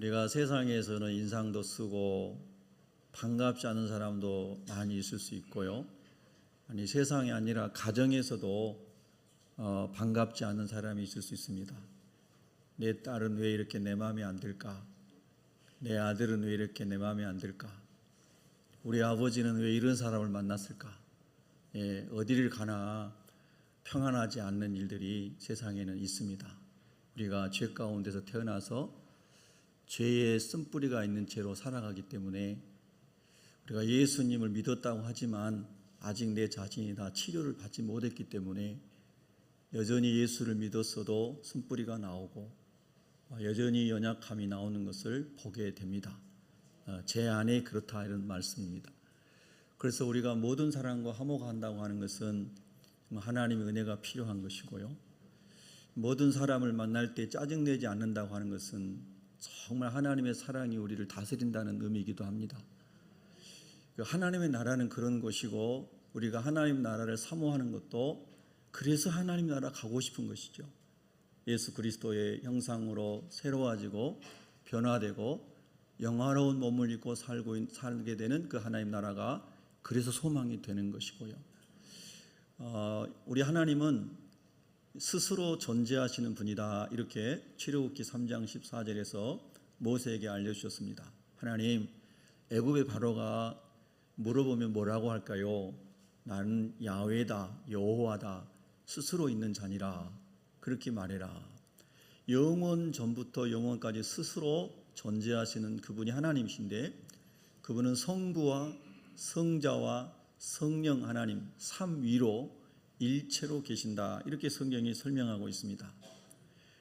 우리가 세상에서는 인상도 쓰고 반갑지 않은 사람도 많이 있을 수 있고요. 아니 세상이 아니라 가정에서도 반갑지 않은 사람이 있을 수 있습니다. 내 딸은 왜 이렇게 내 마음에 안 들까? 내 아들은 왜 이렇게 내 마음에 안 들까? 우리 아버지는 왜 이런 사람을 만났을까? 어디를 가나 평안하지 않는 일들이 세상에는 있습니다. 우리가 죄 가운데서 태어나서 죄의 쓴뿌리가 있는 채로 살아가기 때문에 우리가 예수님을 믿었다고 하지만 아직 내 자신이 다 치료를 받지 못했기 때문에 여전히 예수를 믿었어도 쓴뿌리가 나오고 여전히 연약함이 나오는 것을 보게 됩니다. 제 안에 그렇다 이런 말씀입니다. 그래서 우리가 모든 사람과 화목한다고 하는 것은 하나님의 은혜가 필요한 것이고요. 모든 사람을 만날 때 짜증내지 않는다고 하는 것은 정말 하나님의 사랑이 우리를 다스린다는 의미이기도 합니다. 하나님의 나라는 그런 것이고 우리가 하나님 나라를 사모하는 것도 그래서 하나님 나라 가고 싶은 것이죠. 예수 그리스도의 형상으로 새로워지고 변화되고 영화로운 몸을 입고 살게 되는 그 하나님 나라가 그래서 소망이 되는 것이고요. 우리 하나님은 스스로 존재하시는 분이다. 이렇게 출애굽기 3장 14절에서 모세에게 알려주셨습니다. 하나님, 애굽의 바로가 물어보면 뭐라고 할까요? 나는 야훼다, 여호와다, 스스로 있는 자니라. 그렇게 말해라. 영원 전부터 영원까지 스스로 존재하시는 그분이 하나님이신데 그분은 성부와 성자와 성령 하나님 삼위로 일체로 계신다. 이렇게 성경이 설명하고 있습니다.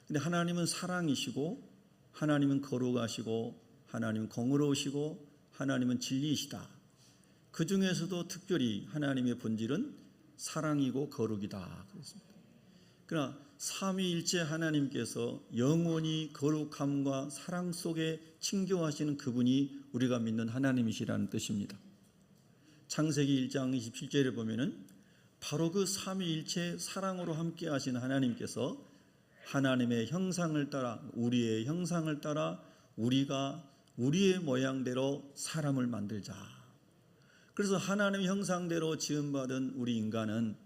근데 하나님은 사랑이시고 하나님은 거룩하시고 하나님은 공의로우시고 하나님은 진리이시다. 그 중에서도 특별히 하나님의 본질은 사랑이고 거룩이다. 그렇습니다. 그러나 삼위일체 하나님께서 영원히 거룩함과 사랑 속에 친교하시는 그분이 우리가 믿는 하나님이시라는 뜻입니다. 창세기 1장 27절에 보면은 바로 그 삼위일체 사랑으로 함께 하신 하나님께서 하나님의 형상을 따라 우리의 형상을 따라 우리가 우리의 모양대로 사람을 만들자. 그래서 하나님의 형상대로 지음받은 우리 인간은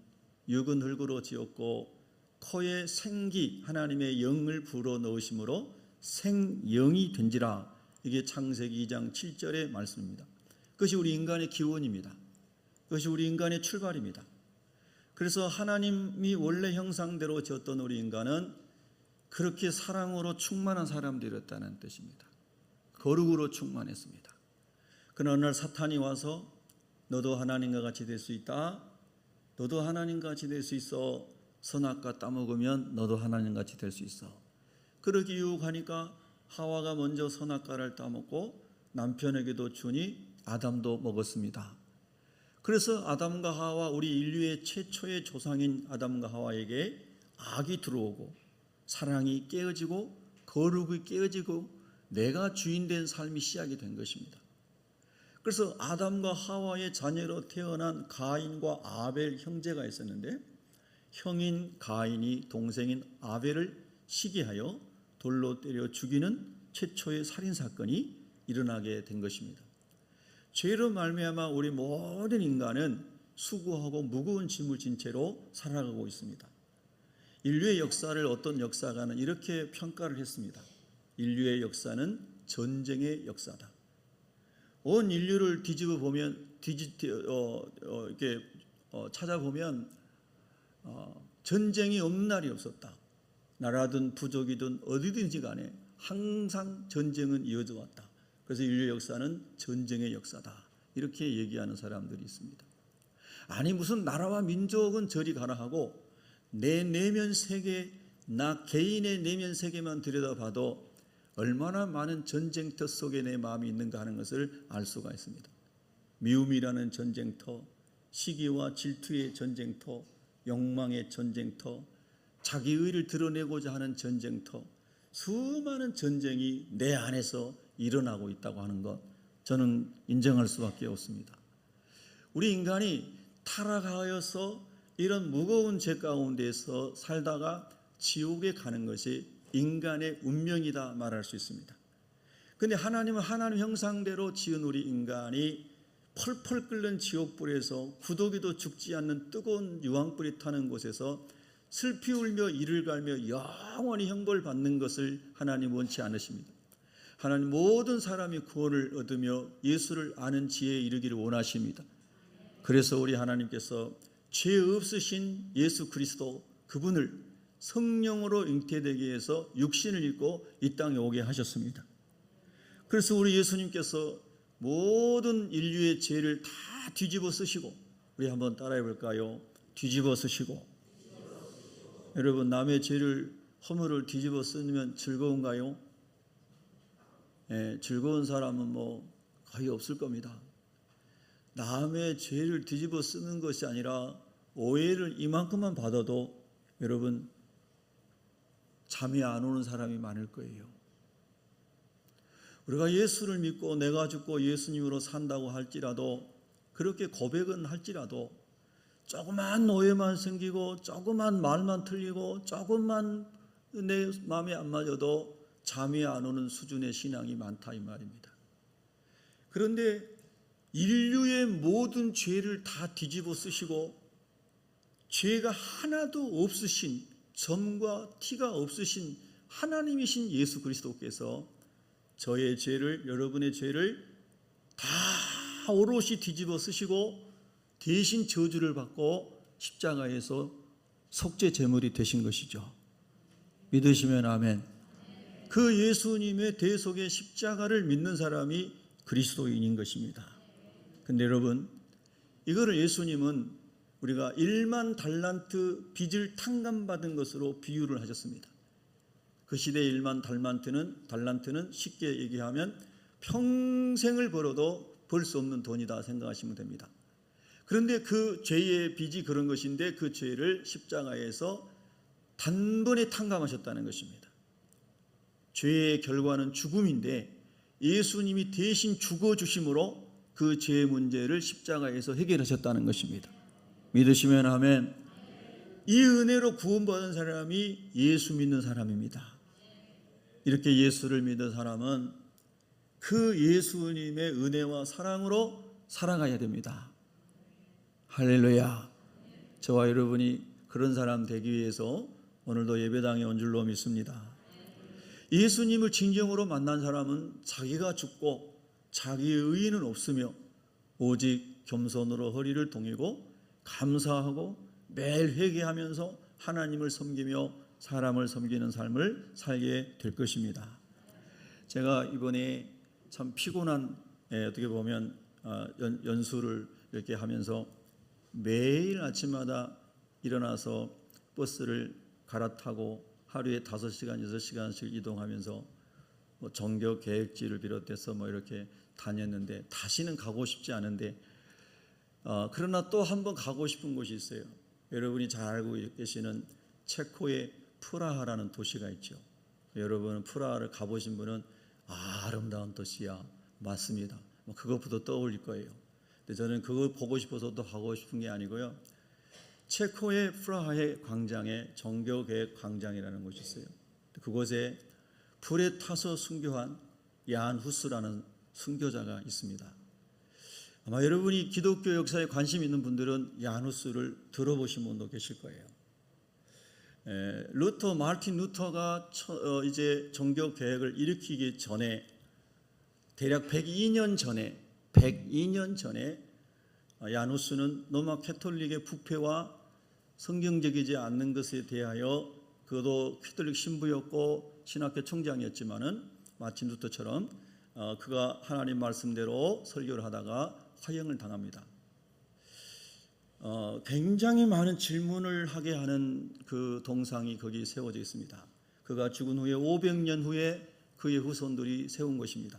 육은 흙으로 지었고 코에 생기 하나님의 영을 불어넣으심으로 생영이 된지라. 이게 창세기 2장 7절의 말씀입니다. 그것이 우리 인간의 기원입니다. 그것이 우리 인간의 출발입니다. 그래서 하나님이 원래 형상대로 지었던 우리 인간은 그렇게 사랑으로 충만한 사람들이었다는 뜻입니다. 거룩으로 충만했습니다. 그러나 어느 날 사탄이 와서 너도 하나님과 같이 될 수 있다. 너도 하나님과 같이 될 수 있어. 선악과 따먹으면 너도 하나님 같이 될 수 있어. 그렇게 유혹하니까 하와가 먼저 선악과를 따먹고 남편에게도 주니 아담도 먹었습니다. 그래서 아담과 하와 우리 인류의 최초의 조상인 아담과 하와에게 악이 들어오고 사랑이 깨어지고 거룩이 깨어지고 내가 주인된 삶이 시작이 된 것입니다. 그래서 아담과 하와의 자녀로 태어난 가인과 아벨 형제가 있었는데 형인 가인이 동생인 아벨을 시기하여 돌로 때려 죽이는 최초의 살인사건이 일어나게 된 것입니다. 죄로 말미암아 우리 모든 인간은 수고하고 무거운 짐을 진 채로 살아가고 있습니다. 인류의 역사를 어떤 역사가는 이렇게 평가를 했습니다. 인류의 역사는 전쟁의 역사다. 온 인류를 뒤집어 보면 찾아보면 전쟁이 없는 날이 없었다. 나라든 부족이든 어디든지 간에 항상 전쟁은 이어져 왔다. 그래서 인류 역사는 전쟁의 역사다. 이렇게 얘기하는 사람들이 있습니다. 아니 무슨 나라와 민족은 저리 가라 하고 내 내면 세계, 나 개인의 내면 세계만 들여다봐도 얼마나 많은 전쟁터 속에 내 마음이 있는가 하는 것을 알 수가 있습니다. 미움이라는 전쟁터, 시기와 질투의 전쟁터, 욕망의 전쟁터, 자기 의를 드러내고자 하는 전쟁터, 수많은 전쟁이 내 안에서 일어나고 있다고 하는 것, 저는 인정할 수밖에 없습니다. 우리 인간이 타락하여서 이런 무거운 죄 가운데서 살다가 지옥에 가는 것이 인간의 운명이다 말할 수 있습니다. 근데 하나님은 하나님 형상대로 지은 우리 인간이 펄펄 끓는 지옥불에서 구더기도 죽지 않는 뜨거운 유황불이 타는 곳에서 슬피 울며 이를 갈며 영원히 형벌 받는 것을 하나님 원치 않으십니다. 하나님 모든 사람이 구원을 얻으며 예수를 아는 지혜에 이르기를 원하십니다. 그래서 우리 하나님께서 죄 없으신 예수 그리스도 그분을 성령으로 잉태되게 해서 육신을 입고 이 땅에 오게 하셨습니다. 그래서 우리 예수님께서 모든 인류의 죄를 다 뒤집어 쓰시고, 우리 한번 따라해 볼까요? 뒤집어 쓰시고. 여러분, 남의 죄를, 허물을 뒤집어 쓰면 즐거운가요? 즐거운 사람은 뭐 거의 없을 겁니다. 남의 죄를 뒤집어 쓰는 것이 아니라 오해를 이만큼만 받아도 여러분 잠이 안 오는 사람이 많을 거예요. 우리가 예수를 믿고 내가 죽고 예수님으로 산다고 할지라도, 그렇게 고백은 할지라도 조그만 오해만 생기고 조그만 말만 틀리고 조금만 내 마음에 안 맞아도 잠이 안 오는 수준의 신앙이 많다 이 말입니다. 그런데 인류의 모든 죄를 다 뒤집어 쓰시고 죄가 하나도 없으신, 점과 티가 없으신 하나님이신 예수 그리스도께서 저의 죄를, 여러분의 죄를 다 오롯이 뒤집어 쓰시고 대신 저주를 받고 십자가에서 속죄 제물이 되신 것이죠. 믿으시면 아멘. 그 예수님의 대속의 십자가를 믿는 사람이 그리스도인인 것입니다. 근데 여러분, 이거를 예수님은 우리가 1만 달란트 빚을 탕감받은 것으로 비유를 하셨습니다. 그 시대의 1만 달란트는 쉽게 얘기하면 평생을 벌어도 벌 수 없는 돈이다 생각하시면 됩니다. 그런데 그 죄의 빚이 그런 것인데 그 죄를 십자가에서 단번에 탕감하셨다는 것입니다. 죄의 결과는 죽음인데 예수님이 대신 죽어주심으로 그 죄의 문제를 십자가에서 해결하셨다는 것입니다. 믿으시면 아멘. 이 은혜로 구원받은 사람이 예수 믿는 사람입니다. 이렇게 예수를 믿는 사람은 그 예수님의 은혜와 사랑으로 살아가야 됩니다. 할렐루야. 저와 여러분이 그런 사람 되기 위해서 오늘도 예배당에 온 줄로 믿습니다. 예수님을 진정으로 만난 사람은 자기가 죽고 자기의 의의는 없으며 오직 겸손으로 허리를 동이고 감사하고 매일 회개하면서 하나님을 섬기며 사람을 섬기는 삶을 살게 될 것입니다. 제가 이번에 참 피곤한, 어떻게 보면 연수를 이렇게 하면서 매일 아침마다 일어나서 버스를 갈아타고 하루에 5시간, 6시간씩 이동하면서 뭐 정교 계획지를 비롯해서 뭐 이렇게 다녔는데 다시는 가고 싶지 않은데, 그러나 또 한 번 가고 싶은 곳이 있어요. 여러분이 잘 알고 계시는 체코의 프라하라는 도시가 있죠. 여러분 프라하를 가보신 분은 아름다운 도시야. 맞습니다. 뭐 그것부터 떠올릴 거예요. 근데 저는 그거 보고 싶어서 또 가고 싶은 게 아니고요. 체코의 프라하의 광장에 정교계획 광장이라는 곳이 있어요. 그곳에 불에 타서 순교한 얀 후스라는 순교자가 있습니다. 아마 여러분이 기독교 역사에 관심 있는 분들은 얀 후스를 들어보신 분도 계실 거예요. 마르틴 루터가 이제 정교 계획을 일으키기 전에 대략 102년 전에 얀 후스는 로마 캐톨릭의 부패와 성경적이지 않는 것에 대하여, 그도 캐톨릭 신부였고 신학교 총장이었지만은 마틴 루터처럼 그가 하나님 말씀대로 설교를 하다가 화형을 당합니다. 굉장히 많은 질문을 하게 하는 그 동상이 거기 세워져 있습니다. 그가 죽은 후에 500년 후에 그의 후손들이 세운 것입니다.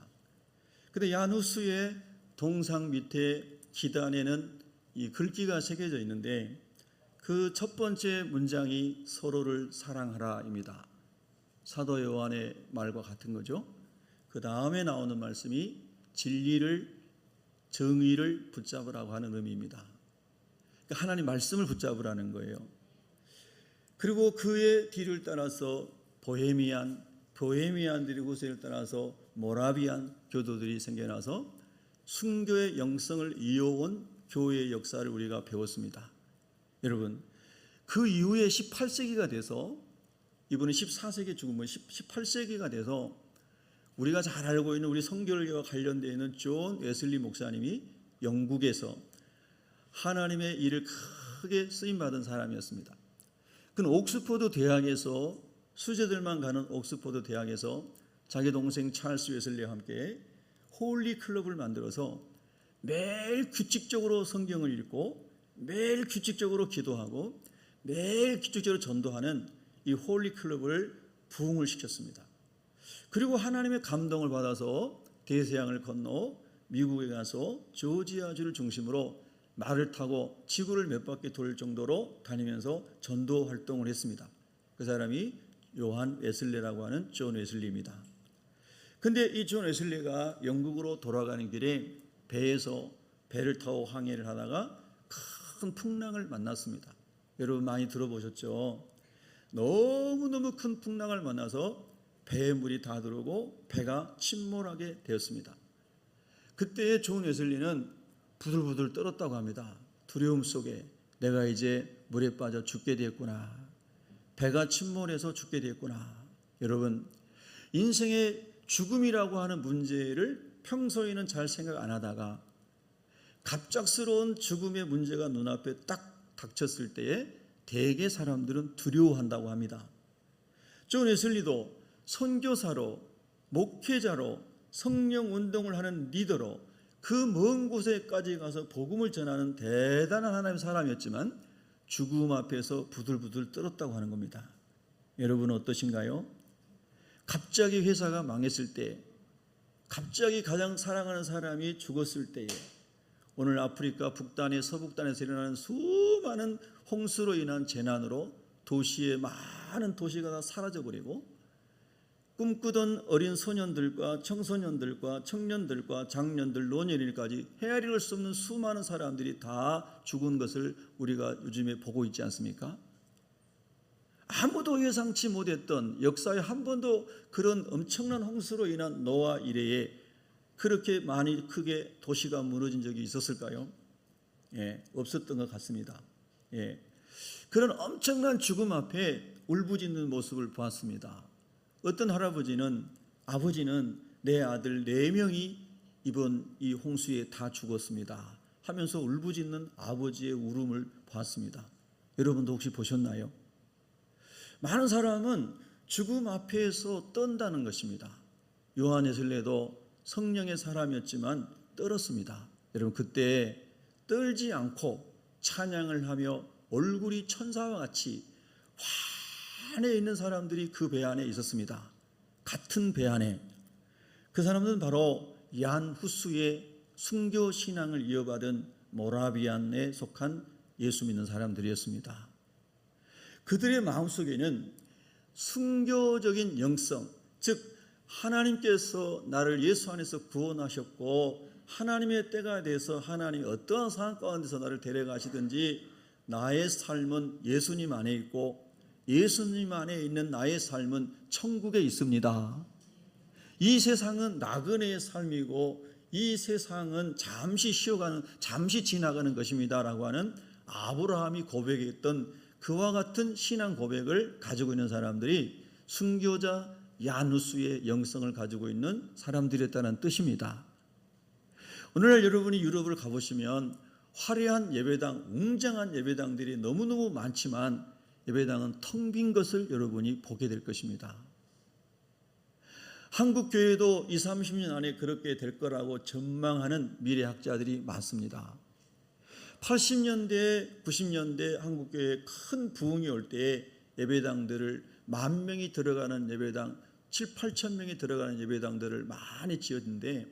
그런데 얀 후스의 동상 밑에 기단에는 이 글귀가 새겨져 있는데 그 첫 번째 문장이 서로를 사랑하라입니다. 사도 요한의 말과 같은 거죠. 그 다음에 나오는 말씀이 진리를, 정의를 붙잡으라고 하는 의미입니다. 그러니까 하나님 말씀을 붙잡으라는 거예요. 그리고 그의 뒤를 따라서 보헤미안, 보헤미안들이 후세를 따라서 모라비안 교도들이 생겨나서 순교의 영성을 이어온 교회의 역사를 우리가 배웠습니다. 여러분, 그 이후에 18세기가 돼서, 이분은 14세기에 죽으면 18세기가 돼서 우리가 잘 알고 있는 우리 성결과 관련되어 있는 존 웨슬리 목사님이 영국에서 하나님의 일을 크게 쓰임받은 사람이었습니다. 그는 옥스퍼드 대학에서, 수재들만 가는 옥스퍼드 대학에서 자기 동생 찰스 웨슬리와 함께 홀리 클럽을 만들어서 매일 규칙적으로 성경을 읽고 매일 규칙적으로 기도하고 매일 규칙적으로 전도하는 이 홀리 클럽을 부흥을 시켰습니다. 그리고 하나님의 감동을 받아서 대서양을 건너 미국에 가서 조지아주를 중심으로 말을 타고 지구를 몇 바퀴 돌 정도로 다니면서 전도 활동을 했습니다. 그 사람이 요한 웨슬리라고 하는 존 웨슬리입니다. 근데 이 존 웨슬리가 영국으로 돌아가는 길에 배를 타고 항해를 하다가 큰 풍랑을 만났습니다. 여러분 많이 들어보셨죠? 너무너무 큰 풍랑을 만나서 배에 물이 다 들어오고 배가 침몰하게 되었습니다. 그때 존 웨슬리는 부들부들 떨었다고 합니다. 두려움 속에 내가 이제 물에 빠져 죽게 되었구나. 배가 침몰해서 죽게 되었구나. 여러분, 인생의 죽음이라고 하는 문제를 평소에는 잘 생각 안 하다가 갑작스러운 죽음의 문제가 눈앞에 딱 닥쳤을 때에 대개 사람들은 두려워한다고 합니다. 존 웨슬리도 선교사로, 목회자로, 성령 운동을 하는 리더로 그 먼 곳에까지 가서 복음을 전하는 대단한 하나님의 사람이었지만 죽음 앞에서 부들부들 떨었다고 하는 겁니다. 여러분은 어떠신가요? 갑자기 회사가 망했을 때, 갑자기 가장 사랑하는 사람이 죽었을 때에, 오늘 아프리카 북단의 서북단에서 일어나는 수많은 홍수로 인한 재난으로 도시의 많은 도시가 다 사라져버리고 꿈꾸던 어린 소년들과 청소년들과 청년들과 장년들, 노년일까지 헤아릴 수 없는 수많은 사람들이 다 죽은 것을 우리가 요즘에 보고 있지 않습니까? 아무도 예상치 못했던, 역사에 한 번도 그런 엄청난 홍수로 인한 노아 이래에 그렇게 많이 크게 도시가 무너진 적이 있었을까요? 없었던 것 같습니다. 그런 엄청난 죽음 앞에 울부짖는 모습을 보았습니다. 어떤 아버지는 내 아들 4명이 이번 이 홍수에 다 죽었습니다 하면서 울부짖는 아버지의 울음을 봤습니다. 여러분도 혹시 보셨나요? 많은 사람은 죽음 앞에서 떤다는 것입니다. 요한 웨슬리도 성령의 사람이었지만 떨었습니다. 여러분, 그때 떨지 않고 찬양을 하며 얼굴이 천사와 같이 안에 있는 사람들이 그 배 안에 있었습니다. 같은 배 안에. 그 사람들은 바로 얀 후스의 순교 신앙을 이어받은 모라비안에 속한 예수 믿는 사람들이었습니다. 그들의 마음속에는 순교적인 영성, 즉 하나님께서 나를 예수 안에서 구원하셨고 하나님의 때가 돼서 하나님이 어떠한 상황 가운데서 나를 데려가시든지 나의 삶은 예수님 안에 있고 예수님 안에 있는 나의 삶은 천국에 있습니다. 이 세상은 나그네의 삶이고 이 세상은 잠시 쉬어가는, 잠시 지나가는 것입니다 라고 하는 아브라함이 고백했던 그와 같은 신앙 고백을 가지고 있는 사람들이 순교자 야누스의 영성을 가지고 있는 사람들이었다는 뜻입니다. 오늘날 여러분이 유럽을 가보시면 화려한 예배당, 웅장한 예배당들이 너무너무 많지만 예배당은 텅 빈 것을 여러분이 보게 될 것입니다. 한국 교회도 20, 30년 안에 그렇게 될 거라고 전망하는 미래학자들이 많습니다. 80년대, 90년대 한국 교회에 큰 부흥이 올 때에 예배당들을 10,000명이 들어가는 예배당, 7, 8천 명이 들어가는 예배당들을 많이 지었는데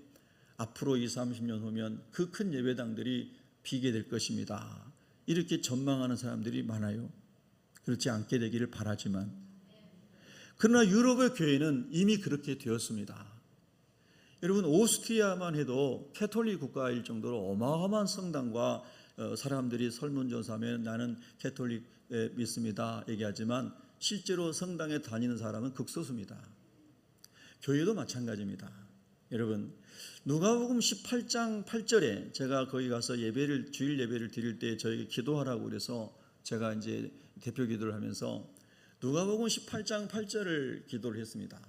앞으로 20, 30년 후면 그 큰 예배당들이 비게 될 것입니다. 이렇게 전망하는 사람들이 많아요. 그렇지 않게 되기를 바라지만, 그러나 유럽의 교회는 이미 그렇게 되었습니다. 여러분, 오스트리아만 해도 캐톨릭 국가일 정도로 어마어마한 성당과 사람들이 설문조사하면 나는 캐톨릭 믿습니다 얘기하지만 실제로 성당에 다니는 사람은 극소수입니다. 교회도 마찬가지입니다. 여러분, 누가복음 18장 8절에 제가 거기 가서 주일 예배를 드릴 때 저에게 기도하라고 그래서 제가 이제 대표 기도를 하면서 누가복음 18장 8절을 기도를 했습니다.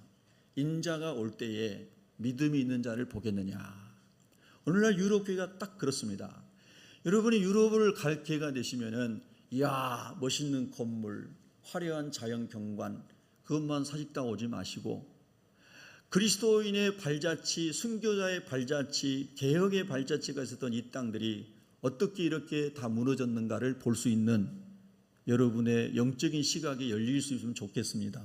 인자가 올 때에 믿음이 있는 자를 보겠느냐. 오늘날 유럽 교회가 딱 그렇습니다. 여러분이 유럽을 갈 기회가 되시면은 이야, 멋있는 건물, 화려한 자연 경관, 그것만 사직당 오지 마시고 그리스도인의 발자취, 순교자의 발자취, 개혁의 발자취가 있었던 이 땅들이 어떻게 이렇게 다 무너졌는가를 볼 수 있는 여러분의 영적인 시각이 열릴 수 있으면 좋겠습니다.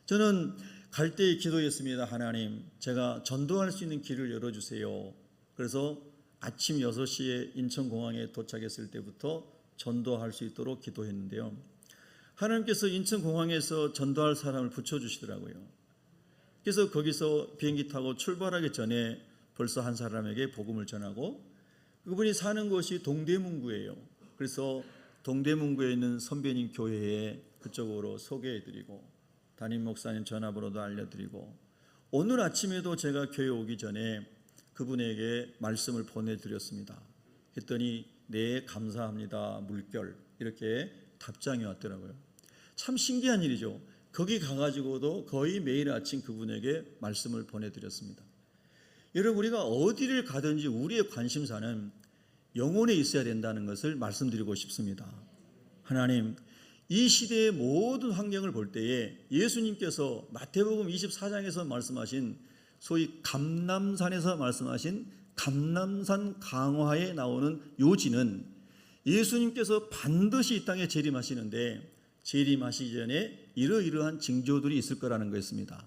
저는 갈 때 기도했습니다. 하나님, 제가 전도할 수 있는 길을 열어주세요. 그래서 아침 6시에 인천공항에 도착했을 때부터 전도할 수 있도록 기도했는데요. 하나님께서 인천공항에서 전도할 사람을 붙여주시더라고요. 그래서 거기서 비행기 타고 출발하기 전에 벌써 한 사람에게 복음을 전하고 그분이 사는 곳이 동대문구예요. 그래서 동대문구에 있는 선배님 교회에 그쪽으로 소개해드리고 담임 목사님 전화번호도 알려드리고 오늘 아침에도 제가 교회 오기 전에 그분에게 말씀을 보내드렸습니다. 했더니 네, 감사합니다, 물결, 이렇게 답장이 왔더라고요. 참 신기한 일이죠. 거기 가가지고도 거의 매일 아침 그분에게 말씀을 보내드렸습니다. 여러분, 우리가 어디를 가든지 우리의 관심사는 영혼에 있어야 된다는 것을 말씀드리고 싶습니다. 하나님, 이 시대의 모든 환경을 볼 때에 예수님께서 마태복음 24장에서 말씀하신 소위 감람산에서 말씀하신 감람산 강화에 나오는 요지는 예수님께서 반드시 이 땅에 재림하시는데 재림하시기 전에 이러이러한 징조들이 있을 거라는 것입니다.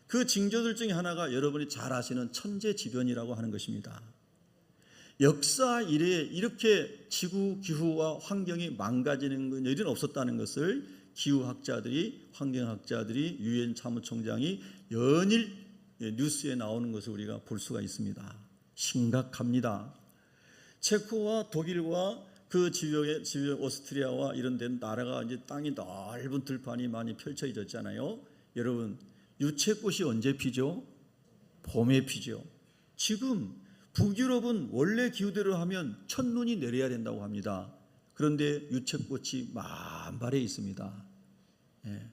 그 징조들 중에 하나가 여러분이 잘 아시는 천재지변이라고 하는 것입니다. 역사 이래에 이렇게 지구 기후와 환경이 망가지는 일은 없었다는 것을 기후학자들이, 환경학자들이, 유엔 사무총장이 연일 뉴스에 나오는 것을 우리가 볼 수가 있습니다. 심각합니다. 체코와 독일과 그 지역의 오스트리아와 이런 데 나라가 이제 땅이 넓은 들판이 많이 펼쳐졌잖아요. 여러분, 유채꽃이 언제 피죠? 봄에 피죠. 지금 북유럽은 원래 기후대로 하면 첫눈이 내려야 된다고 합니다. 그런데 유채꽃이 만발해 있습니다. 예,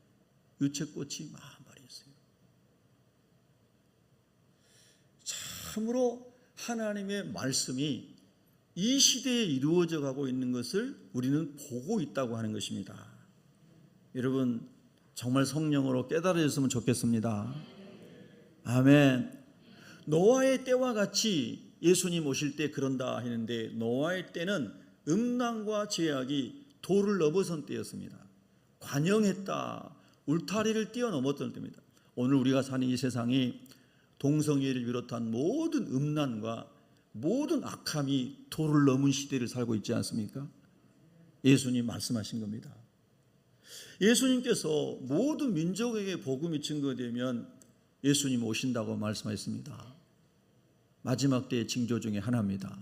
유채꽃이 만발해 있어요. 참으로 하나님의 말씀이 이 시대에 이루어져 가고 있는 것을 우리는 보고 있다고 하는 것입니다. 여러분, 정말 성령으로 깨달아졌으면 좋겠습니다. 아멘. 노아의 때와 같이 예수님 오실 때 그런다 했는데 노아의 때는 음란과 죄악이 도를 넘어선 때였습니다. 관영했다, 울타리를 뛰어넘었던 때입니다. 오늘 우리가 사는 이 세상이 동성애를 비롯한 모든 음란과 모든 악함이 도를 넘은 시대를 살고 있지 않습니까? 예수님 말씀하신 겁니다. 예수님께서 모든 민족에게 복음이 증거되면 예수님 오신다고 말씀하셨습니다. 마지막 때의 징조 중에 하나입니다.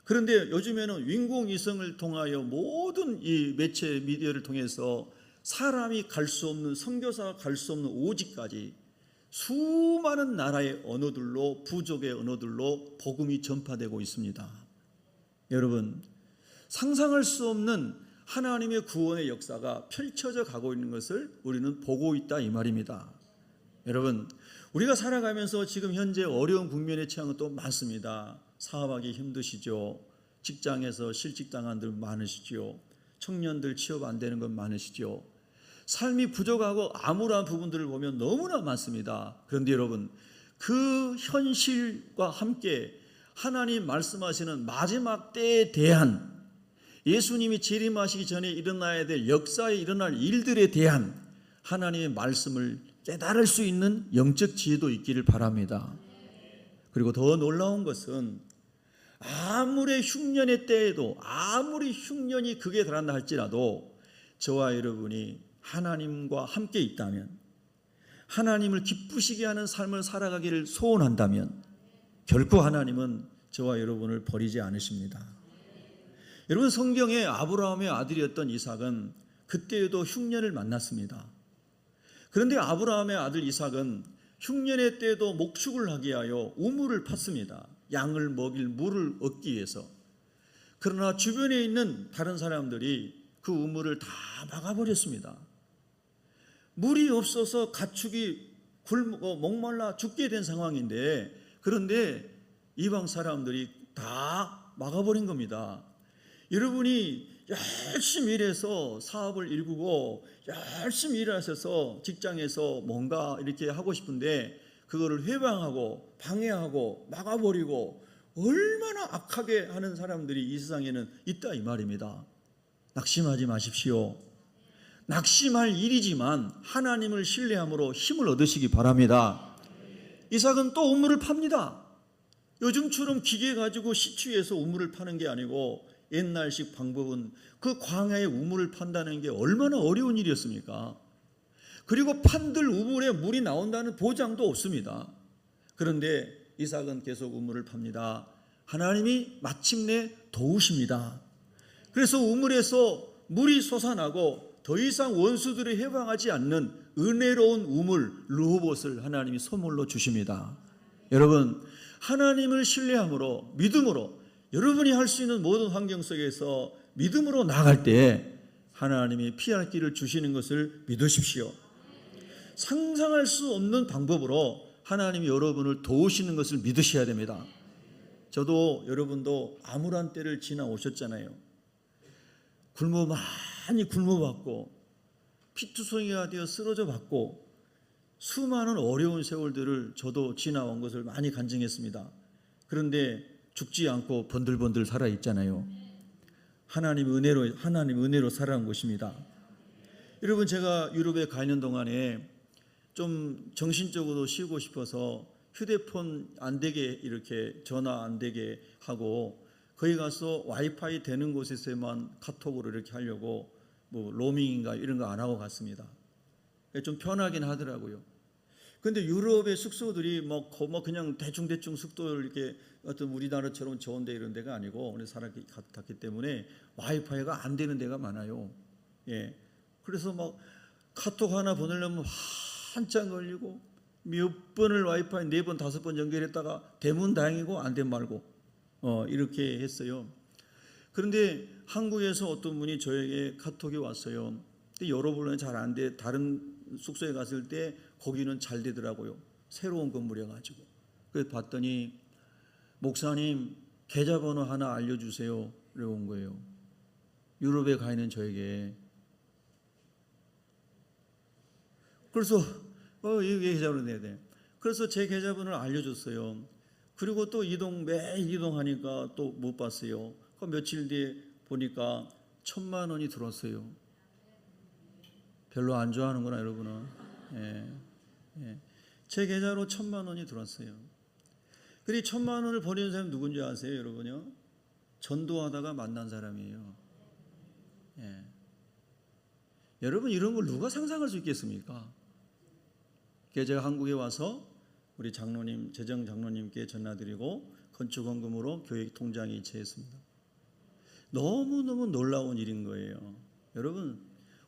그런데 요즘에는 인공위성을 통하여 모든 이 매체 미디어를 통해서 사람이 갈 수 없는, 선교사가 갈 수 없는 오직까지 수많은 나라의 언어들로, 부족의 언어들로 복음이 전파되고 있습니다. 여러분, 상상할 수 없는 하나님의 구원의 역사가 펼쳐져 가고 있는 것을 우리는 보고 있다 이 말입니다. 여러분, 우리가 살아가면서 지금 현재 어려운 국면에 처한 것도 많습니다. 사업하기 힘드시죠. 직장에서 실직당한 들 많으시죠. 청년들 취업 안 되는 건 많으시죠. 삶이 부족하고 암울한 부분들을 보면 너무나 많습니다. 그런데 여러분, 그 현실과 함께 하나님 말씀하시는 마지막 때에 대한, 예수님이 재림하시기 전에 일어나야 될 역사에 일어날 일들에 대한 하나님의 말씀을 깨달을 수 있는 영적 지혜도 있기를 바랍니다. 그리고 더 놀라운 것은 아무리 흉년의 때에도, 아무리 흉년이 극에 달한다 할지라도 저와 여러분이 하나님과 함께 있다면, 하나님을 기쁘시게 하는 삶을 살아가기를 소원한다면 결코 하나님은 저와 여러분을 버리지 않으십니다. 여러분, 성경에 아브라함의 아들이었던 이삭은 그때에도 흉년을 만났습니다. 그런데 아브라함의 아들 이삭은 흉년의 때에도 목축을 하기 위하여 우물을 팠습니다. 양을 먹일 물을 얻기 위해서. 그러나 주변에 있는 다른 사람들이 그 우물을 다 막아버렸습니다. 물이 없어서 가축이 목말라 죽게 된 상황인데, 그런데 이방 사람들이 다 막아버린 겁니다. 여러분이 열심히 일해서 사업을 일구고 열심히 일하셔서 직장에서 뭔가 이렇게 하고 싶은데 그거를 회방하고 방해하고 막아버리고 얼마나 악하게 하는 사람들이 이 세상에는 있다, 이 말입니다. 낙심하지 마십시오. 낙심할 일이지만 하나님을 신뢰함으로 힘을 얻으시기 바랍니다. 이삭은 또 우물을 팝니다. 요즘처럼 기계 가지고 시추해서 우물을 파는 게 아니고 옛날식 방법은 그 광야에 우물을 판다는 게 얼마나 어려운 일이었습니까? 그리고 판들 우물에 물이 나온다는 보장도 없습니다. 그런데 이삭은 계속 우물을 팝니다. 하나님이 마침내 도우십니다. 그래서 우물에서 물이 솟아나고 더 이상 원수들을 해방하지 않는 은혜로운 우물 르호봇을 하나님이 선물로 주십니다. 여러분, 하나님을 신뢰함으로 믿음으로 여러분이 할 수 있는 모든 환경 속에서 믿음으로 나아갈 때 하나님이 피할 길을 주시는 것을 믿으십시오. 상상할 수 없는 방법으로 하나님이 여러분을 도우시는 것을 믿으셔야 됩니다. 저도 여러분도 암울한 때를 지나오셨잖아요. 많이 굶어봤고 피투성이가 되어 쓰러져 봤고 수많은 어려운 세월들을 저도 지나온 것을 많이 간증했습니다. 그런데 죽지 않고 번들번들 살아있잖아요. 하나님 은혜로 살아간 것입니다. 여러분, 제가 유럽에 가 있는 동안에 좀 정신적으로 쉬고 싶어서 휴대폰 안 되게 이렇게 전화 안 되게 하고 거기 가서 와이파이 되는 곳에서만 카톡으로 이렇게 하려고 뭐 로밍인가 이런 거 안 하고 갔습니다. 좀 편하긴 하더라고요. 근데 유럽의 숙소들이 그냥 대충 숙소를 이렇게 어떤 우리나라처럼 좋은 데 이런 데가 아니고 우리 살았기 때문에 와이파이가 안 되는 데가 많아요. 예. 그래서 카톡 하나 보내려면 한참 걸리고 몇 번을 와이파이 4번 5번 연결했다가 되면 다행이고 안 되면 말고 이렇게 했어요. 그런데 한국에서 어떤 분이 저에게 카톡이 왔어요. 근데 여러 번은 잘 안 돼. 다른 숙소에 갔을 때 거기는 잘 되더라고요. 새로운 건물이어가지고. 그래서 봤더니 목사님 계좌번호 하나 알려주세요. 이러고 온 거예요. 유럽에 가 있는 저에게. 그래서 이 계좌번호 내야 돼. 그래서 제 계좌번호를 알려줬어요. 그리고 또 매일 이동하니까 또 못 봤어요. 그 며칠 뒤에 보니까 1,000만 원이 들었어요. 별로 안 좋아하는구나 여러분은. 예. 제 계좌로 1,000만 원이 들었어요. 그리고 1,000만 원을 버리는 사람이 누군지 아세요, 여러분요? 전도하다가 만난 사람이에요. 예. 여러분, 이런 걸 누가 상상할 수 있겠습니까? 그래서 제가 한국에 와서 우리 장로님, 재정 장로님께 전화드리고 건축 헌금으로 교회 통장에 이체했습니다. 너무너무 놀라운 일인 거예요. 여러분,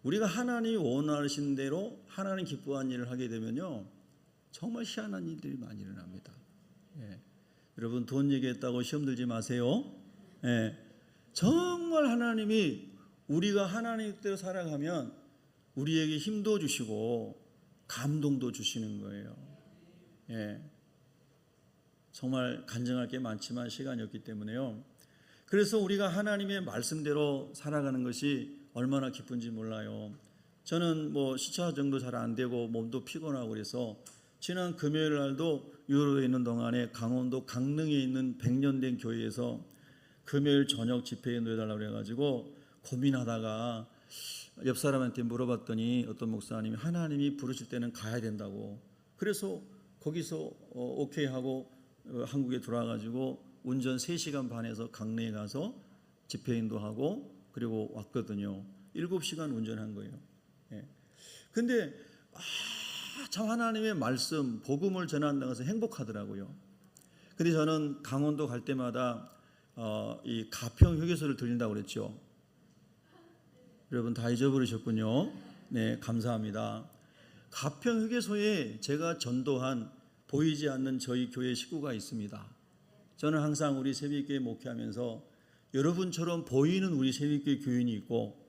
우리가 하나님이 원하신 대로 하나님 기뻐하는 일을 하게 되면요, 정말 희한한 일들이 많이 일어납니다. 예. 여러분, 돈 얘기했다고 시험 들지 마세요. 예. 정말 하나님이 우리가 하나님대로 살아가면 우리에게 힘도 주시고 감동도 주시는 거예요. 예. 정말 간증할 게 많지만 시간이 없기 때문에요. 그래서 우리가 하나님의 말씀대로 살아가는 것이 얼마나 기쁜지 몰라요. 저는 시차 정도 잘 안 되고 몸도 피곤하고 그래서 지난 금요일 날도 유럽에 있는 동안에 강원도 강릉에 있는 100년 된 교회에서 금요일 저녁 집회에 넣어달라고 그래가지고 고민하다가 옆 사람한테 물어봤더니 어떤 목사님이 하나님이 부르실 때는 가야 된다고. 그래서 거기서 오케이 하고 한국에 돌아가지고 운전 3시간 반에서 강릉에 가서 집회 인도하고 그리고 왔거든요. 7시간 운전한 거예요. 예. 근데 참 하나님의 말씀, 복음을 전한다고 해서 행복하더라고요. 근데 저는 강원도 갈 때마다 이 가평 휴게소를 들린다고 그랬죠. 여러분 다 잊어버리셨군요. 네, 감사합니다. 가평휴게소에 제가 전도한 보이지 않는 저희 교회 식구가 있습니다. 저는 항상 우리 새벽교회 목회하면서 여러분처럼 보이는 우리 새벽교회 교인이 있고,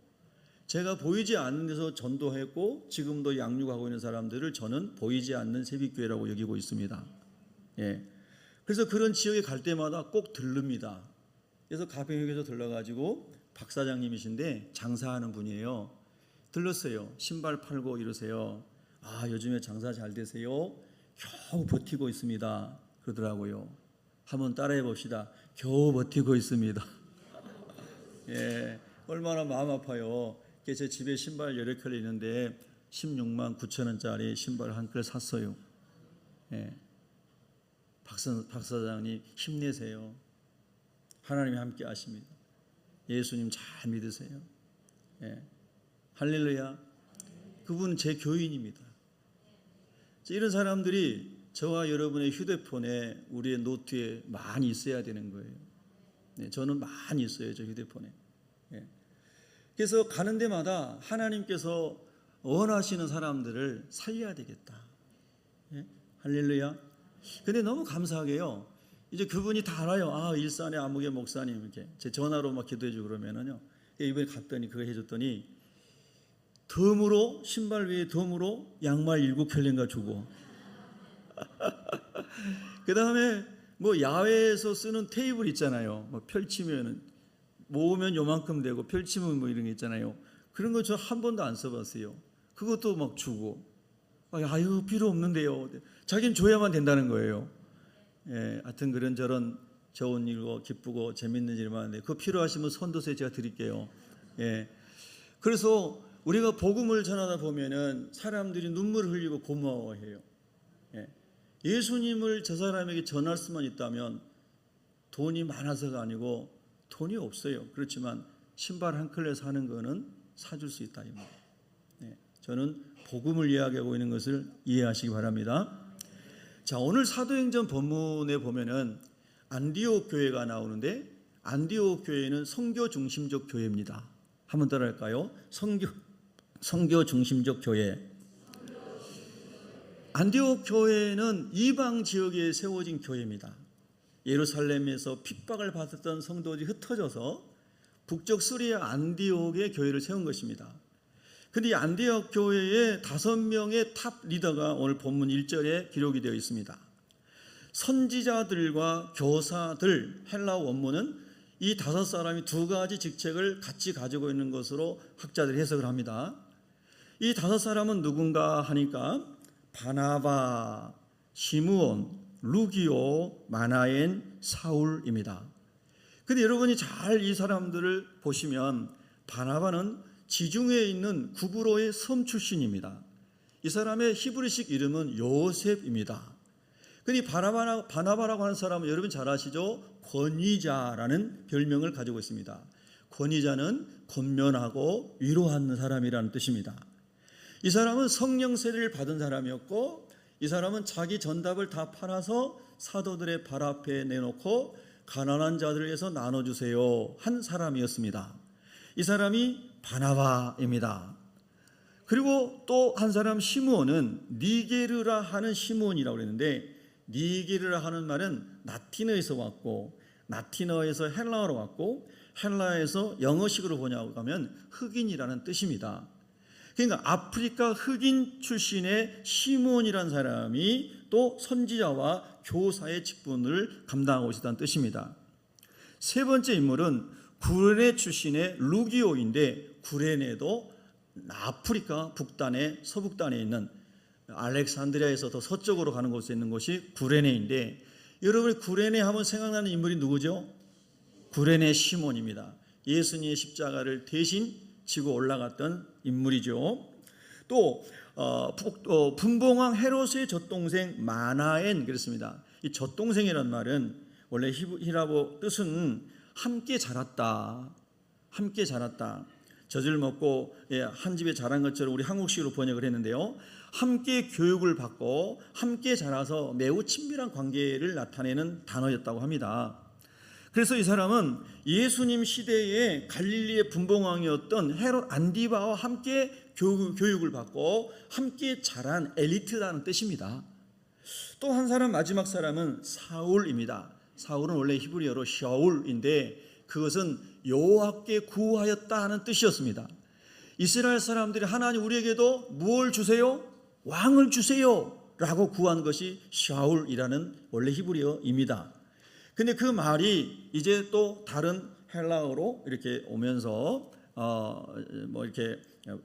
제가 보이지 않는 데서 전도했고 지금도 양육하고 있는 사람들을 저는 보이지 않는 새벽교회라고 여기고 있습니다. 예. 그래서 그런 지역에 갈 때마다 꼭 들릅니다. 그래서 가평휴게소 들러가지고 박 사장님이신데 장사하는 분이에요. 들렀어요. 신발 팔고 이러세요. 아, 요즘에 장사 잘 되세요? 겨우 버티고 있습니다. 그러더라고요. 한번 따라해 봅시다. 겨우 버티고 있습니다. 예, 얼마나 마음 아파요. 제 집에 신발 여러 켤레 있는데 16만 9천 원짜리 신발 한 켤레 샀어요. 예. 박 사장님 힘내세요. 하나님이 함께 하십니다. 예수님 잘 믿으세요. 예. 할렐루야. 그분은 제 교인입니다. 이런 사람들이 저와 여러분의 휴대폰에, 우리의 노트에 많이 있어야 되는 거예요. 네, 저는 많이 있어요, 저 휴대폰에. 예. 그래서 가는 데마다 하나님께서 원하시는 사람들을 살려야 되겠다. 예? 할렐루야. 근데 너무 감사하게요, 이제 그분이 다 알아요. 아, 일산의 아무개 목사님 이렇게 제 전화로 막 기도해주고 그러면은요, 이번에 갔더니 그거 해줬더니 덤으로, 신발 위에 덤으로 양말 7켤레인가 주고 그 다음에 뭐 야외에서 쓰는 테이블 있잖아요. 뭐 펼치면은 모으면 요만큼 되고 펼치면 뭐 이런 게 있잖아요. 그런 거 저 한 번도 안 써봤어요. 그것도 막 주고, 아유 필요 없는데요. 자기는 줘야만 된다는 거예요. 예, 하여튼 그런저런 좋은 일고 기쁘고 재밌는 일만 하는데 그거 필요하시면 손 드세요. 제가 드릴게요. 예, 그래서 우리가 복음을 전하다 보면은 사람들이 눈물을 흘리고 고마워해요. 예, 예수님을 저 사람에게 전할 수만 있다면 돈이 많아서가 아니고 돈이 없어요. 그렇지만 신발 한 켤레 사는 거는 사줄 수 있다. 예, 저는 복음을 이야기하고 있는 것을 이해하시기 바랍니다. 자, 오늘 사도행전 본문에 보면은 안디옥 교회가 나오는데, 안디옥 교회는 선교 중심적 교회입니다. 한번 따라할까요? 선교 중심적 교회. 안디옥 교회는 이방 지역에 세워진 교회입니다. 예루살렘에서 핍박을 받았던 성도들이 흩어져서 북쪽 시리아 안디옥에 교회를 세운 것입니다. 그런데 이 안디옥 교회에 5명의 탑 리더가 오늘 본문 1절에 기록이 되어 있습니다. 선지자들과 교사들, 헬라 원문은 이 5사람이 2가지 직책을 같이 가지고 있는 것으로 학자들이 해석을 합니다. 이 5사람은 누군가 하니까 바나바, 시므온, 루기오, 마나엔, 사울입니다. 그런데 여러분이 잘 이 사람들을 보시면 바나바는 지중해에 있는 구브로의 섬 출신입니다. 이 사람의 히브리식 이름은 요셉입니다. 그런데 바나바라고 하는 사람은 여러분 잘 아시죠? 권위자라는 별명을 가지고 있습니다. 권위자는 권면하고 위로하는 사람이라는 뜻입니다. 이 사람은 성령 세례를 받은 사람이었고, 이 사람은 자기 전답을 다 팔아서 사도들의 발 앞에 내놓고 가난한 자들을 위해서 나눠주세요 한 사람이었습니다. 이 사람이 바나바입니다. 그리고 또 한 사람 시므온은 니게르라 하는 시므온이라고 그랬는데, 니게르라 하는 말은 라틴어에서 왔고, 라틴어에서 헬라어로 왔고, 헬라에서 영어식으로 번역하면 흑인이라는 뜻입니다. 그러니까 아프리카 흑인 출신의 시므온이라는 사람이 또 선지자와 교사의 직분을 감당하고 있었다는 뜻입니다. 세 번째 인물은 구레네 출신의 루기오인데, 구레네도 아프리카 북단의 서북단에 있는 알렉산드리아에서 더 서쪽으로 가는 곳에 있는 곳이 구레네인데, 여러분이 구레네 하면 생각나는 인물이 누구죠? 구레네 시몬입니다. 예수님의 십자가를 대신 지고 올라갔던 인물이죠. 또 분봉왕 헤롯의 젖동생 마나엔, 그렇습니다. 이 젖동생이란 말은 원래 히라보 뜻은 함께 자랐다, 함께 자랐다. 젖을 먹고 한 집에 자란 것처럼 우리 한국식으로 번역을 했는데요, 함께 교육을 받고 함께 자라서 매우 친밀한 관계를 나타내는 단어였다고 합니다. 그래서 이 사람은 예수님 시대에 갈릴리의 분봉왕이었던 헤롯 안디바와 함께 교육을 받고 함께 자란 엘리트라는 뜻입니다. 또 한 사람, 마지막 사람은 사울입니다. 사울은 원래 히브리어로 샤울인데 그것은 여호와께 구하였다 하는 뜻이었습니다. 이스라엘 사람들이 하나님 우리에게도 무엇을 주세요? 왕을 주세요 라고 구한 것이 샤울이라는 원래 히브리어입니다. 근데 그 말이 이제 또 다른 헬라어로 이렇게 오면서 이렇게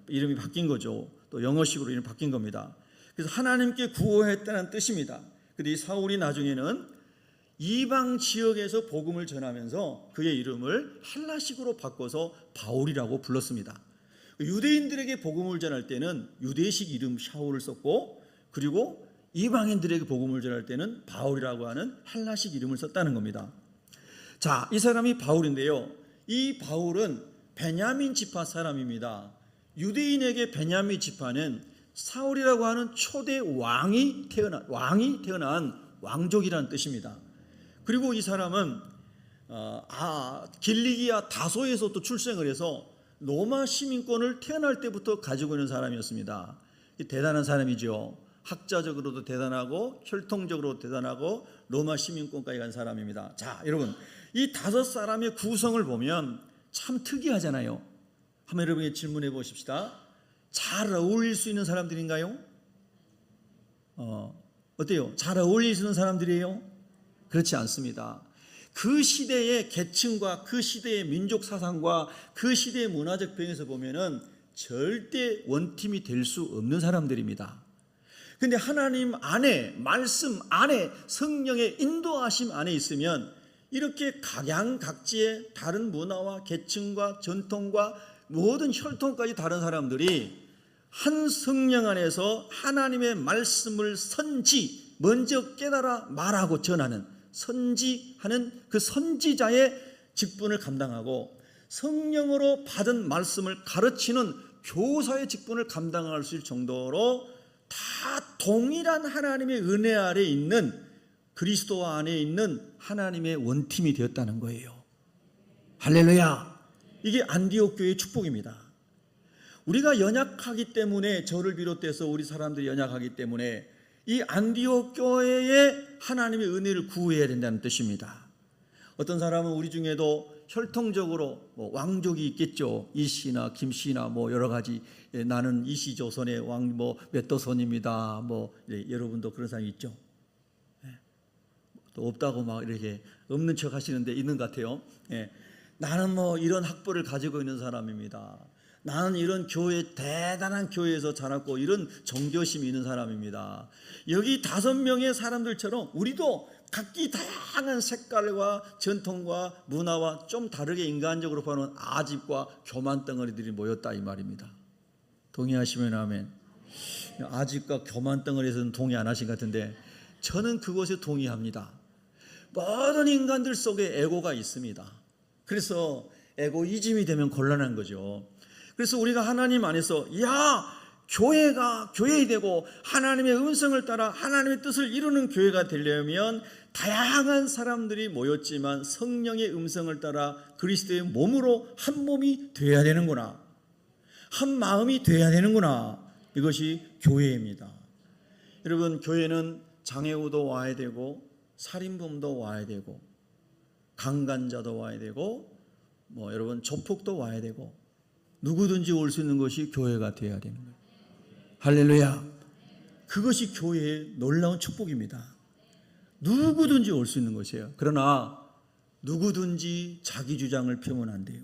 이름이 바뀐 거죠. 또 영어식으로 이름이 바뀐 겁니다. 그래서 하나님께 구하였다는 뜻입니다. 근데 이 사울이 나중에는 이방 지역에서 복음을 전하면서 그의 이름을 헬라식으로 바꿔서 바울이라고 불렀습니다. 유대인들에게 복음을 전할 때는 유대식 이름 샤울을 썼고, 그리고 이방인들에게 복음을 전할 때는 바울이라고 하는 헬라식 이름을 썼다는 겁니다. 자, 이 사람이 바울인데요. 이 바울은 베냐민 지파 사람입니다. 유대인에게 베냐민 지파는 사울이라고 하는 초대 왕이 태어난 왕족이라는 뜻입니다. 그리고 이 사람은 길리기아 다소에서 또 출생을 해서 로마 시민권을 태어날 때부터 가지고 있는 사람이었습니다. 대단한 사람이죠. 학자적으로도 대단하고 혈통적으로도 대단하고 로마 시민권까지 간 사람입니다. 자, 여러분, 이 5사람의 구성을 보면 참 특이하잖아요. 한번 여러분에게 질문해 보십시다. 잘 어울릴 수 있는 사람들인가요? 어때요? 잘 어울릴 수 있는 사람들이에요? 그렇지 않습니다. 그 시대의 계층과 그 시대의 민족 사상과 그 시대의 문화적 배경에서 보면은 절대 원팀이 될 수 없는 사람들입니다. 근데 하나님 안에, 말씀 안에, 성령의 인도하심 안에 있으면 이렇게 각양각지의 다른 문화와 계층과 전통과 모든 혈통까지 다른 사람들이 한 성령 안에서 하나님의 말씀을 먼저 깨달아 말하고 전하는, 선지하는 그 선지자의 직분을 감당하고 성령으로 받은 말씀을 가르치는 교사의 직분을 감당할 수 있을 정도로 다 동일한 하나님의 은혜 아래 있는, 그리스도 안에 있는 하나님의 원팀이 되었다는 거예요. 할렐루야. 이게 안디옥 교회의 축복입니다. 우리가 연약하기 때문에, 저를 비롯해서 우리 사람들이 연약하기 때문에 이 안디옥 교회에 하나님의 은혜를 구해야 된다는 뜻입니다. 어떤 사람은 우리 중에도 혈통적으로 왕족이 있겠죠. 이씨나 김씨나 여러 가지, 나는 이씨조선의 왕 몇 도선입니다. 여러분도 그런 사람이 있죠. 또 없다고 막 이렇게 없는 척 하시는데 있는 것 같아요. 나는 이런 학벌을 가지고 있는 사람입니다. 나는 이런 대단한 교회에서 자랐고 이런 정교심이 있는 사람입니다. 여기 5명의 사람들처럼 우리도 각기 다양한 색깔과 전통과 문화와 좀 다르게 인간적으로 보는 아집과 교만 덩어리들이 모였다 이 말입니다. 동의하시면 아멘. 아집과 교만 덩어리에서는 동의 안 하신 것 같은데 저는 그것에 동의합니다. 모든 인간들 속에 에고가 있습니다. 그래서 에고이즘이 되면 곤란한 거죠. 그래서 우리가 하나님 안에서 교회가 교회이 되고 하나님의 음성을 따라 하나님의 뜻을 이루는 교회가 되려면 다양한 사람들이 모였지만 성령의 음성을 따라 그리스도의 몸으로 한 몸이 되어야 되는구나, 한 마음이 되어야 되는구나. 이것이 교회입니다. 여러분, 교회는 장애우도 와야 되고 살인범도 와야 되고 강간자도 와야 되고 여러분 조폭도 와야 되고 누구든지 올 수 있는 것이 교회가 되어야 되는 거예요. 할렐루야. 그것이 교회의 놀라운 축복입니다. 누구든지 올 수 있는 것이에요. 그러나 누구든지 자기 주장을 펴면 안 돼요.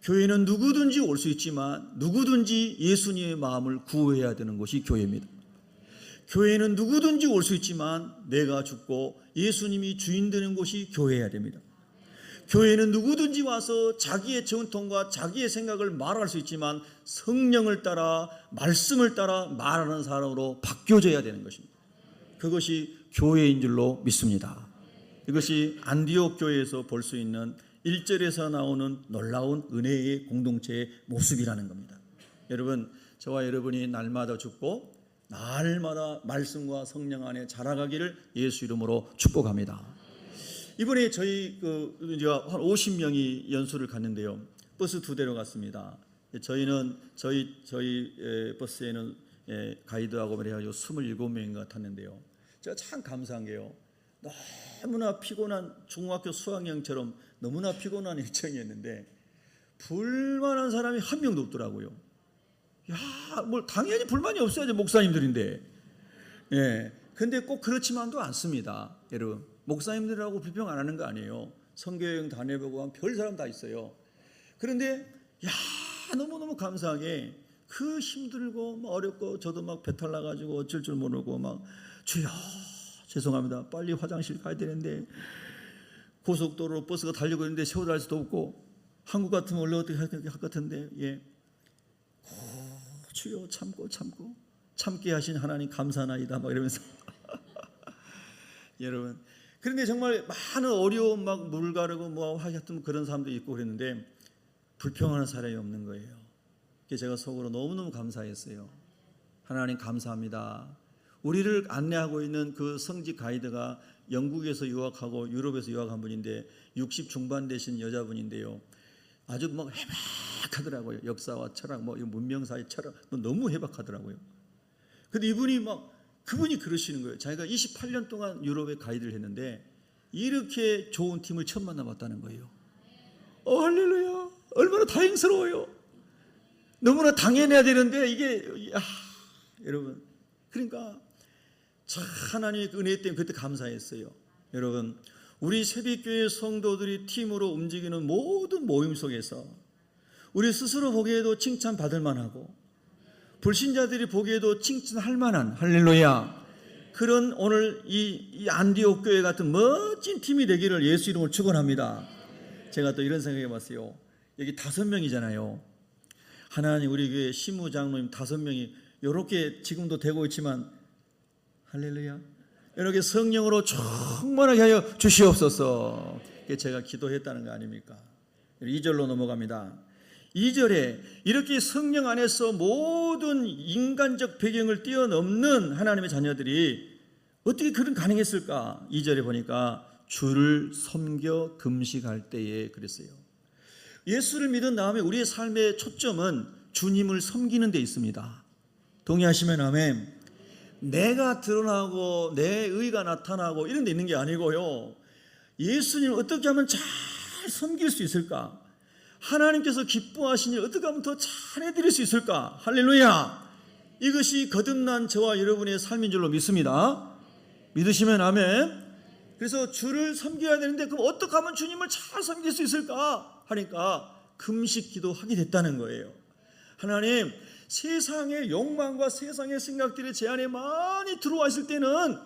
교회는 누구든지 올 수 있지만 누구든지 예수님의 마음을 구해야 되는 것이 교회입니다. 교회는 누구든지 올 수 있지만 내가 죽고 예수님이 주인 되는 곳이 교회여야 됩니다. 교회는 누구든지 와서 자기의 전통과 자기의 생각을 말할 수 있지만 성령을 따라 말씀을 따라 말하는 사람으로 바뀌어져야 되는 것입니다. 그것이 교회인 줄로 믿습니다. 이것이 안디옥 교회에서 볼 수 있는 1절에서 나오는 놀라운 은혜의 공동체의 모습이라는 겁니다. 여러분, 저와 여러분이 날마다 죽고 날마다 말씀과 성령 안에 자라가기를 예수 이름으로 축복합니다. 이번에 저희 한 50명이 연수를 갔는데요. 버스 2대로 갔습니다. 저희는 저희 버스에는 가이드하고 그래가지고 27명인가 탔는데요. 제가 참 감사한 게요. 너무나 피곤한 중학교 수학여행처럼 너무나 피곤한 일정이었는데 불만한 사람이 한 명도 없더라고요. 야, 뭐 당연히 불만이 없어야지 목사님들인데. 예. 근데 꼭 그렇지만도 않습니다. 여러분, 목사님들하고 불평 안 하는 거 아니에요. 선교여행 다녀보고 별 사람 다 있어요. 그런데 야, 너무너무 감사하게 그 힘들고 막 어렵고 저도 막 배탈 나가지고 어쩔 줄 모르고 막 주여 죄송합니다. 빨리 화장실 가야 되는데 고속도로 버스가 달리고 있는데 세워달 수도 없고 한국 같으면 원래 어떻게 할 것 같은데 주여 참고 참게 하신 하나님 감사나이다 막 이러면서 여러분, 그런데 정말 많은 어려움 막 물 가르고 뭐 하여튼 그런 사람도 있고 그랬는데 불평하는 사람이 없는 거예요. 그래서 제가 속으로 너무너무 감사했어요. 하나님 감사합니다. 우리를 안내하고 있는 그 성지 가이드가 영국에서 유학하고 유럽에서 유학한 분인데 60 중반 되신 여자분인데요. 아주 막 해박하더라고요. 역사와 철학, 뭐 문명사의 철학 너무 해박하더라고요. 근데 이분이 그분이 그러시는 거예요. 자기가 28년 동안 유럽에 가이드를 했는데 이렇게 좋은 팀을 처음 만나봤다는 거예요. 할렐루야. 얼마나 다행스러워요. 너무나 당연해야 되는데 이게 여러분, 그러니까 참 하나님의 은혜 때문에 그때 감사했어요. 여러분, 우리 새벽교회 성도들이 팀으로 움직이는 모든 모임 속에서 우리 스스로 보기에도 칭찬받을 만하고 불신자들이 보기에도 칭찬할 만한, 할렐루야, 그런 오늘 이 안디옥 교회 같은 멋진 팀이 되기를 예수 이름으로 축원합니다. 제가 또 이런 생각해 봤어요. 여기 5명이잖아요. 하나님 우리 교회 시무 장로님 5명이 이렇게 지금도 되고 있지만 할렐루야, 이렇게 성령으로 충만하게 하여 주시옵소서. 제가 기도했다는 거 아닙니까? 2절로 넘어갑니다. 2절에 이렇게 성령 안에서 모든 인간적 배경을 뛰어넘는 하나님의 자녀들이 어떻게 그런 가능했을까? 2절에 보니까 주를 섬겨 금식할 때에 그랬어요. 예수를 믿은 다음에 우리의 삶의 초점은 주님을 섬기는 데 있습니다. 동의하시면 아멘. 내가 드러나고 내 의가 나타나고 이런 데 있는 게 아니고요. 예수님을 어떻게 하면 잘 섬길 수 있을까? 하나님께서 기뻐하신 일 어떻게 하면 더 잘해드릴 수 있을까? 할렐루야. 이것이 거듭난 저와 여러분의 삶인 줄로 믿습니다. 믿으시면 아멘. 그래서 주를 섬겨야 되는데 그럼 어떻게 하면 주님을 잘 섬길 수 있을까? 하니까 금식 기도하게 됐다는 거예요. 하나님, 세상의 욕망과 세상의 생각들이 제 안에 많이 들어와 있을 때는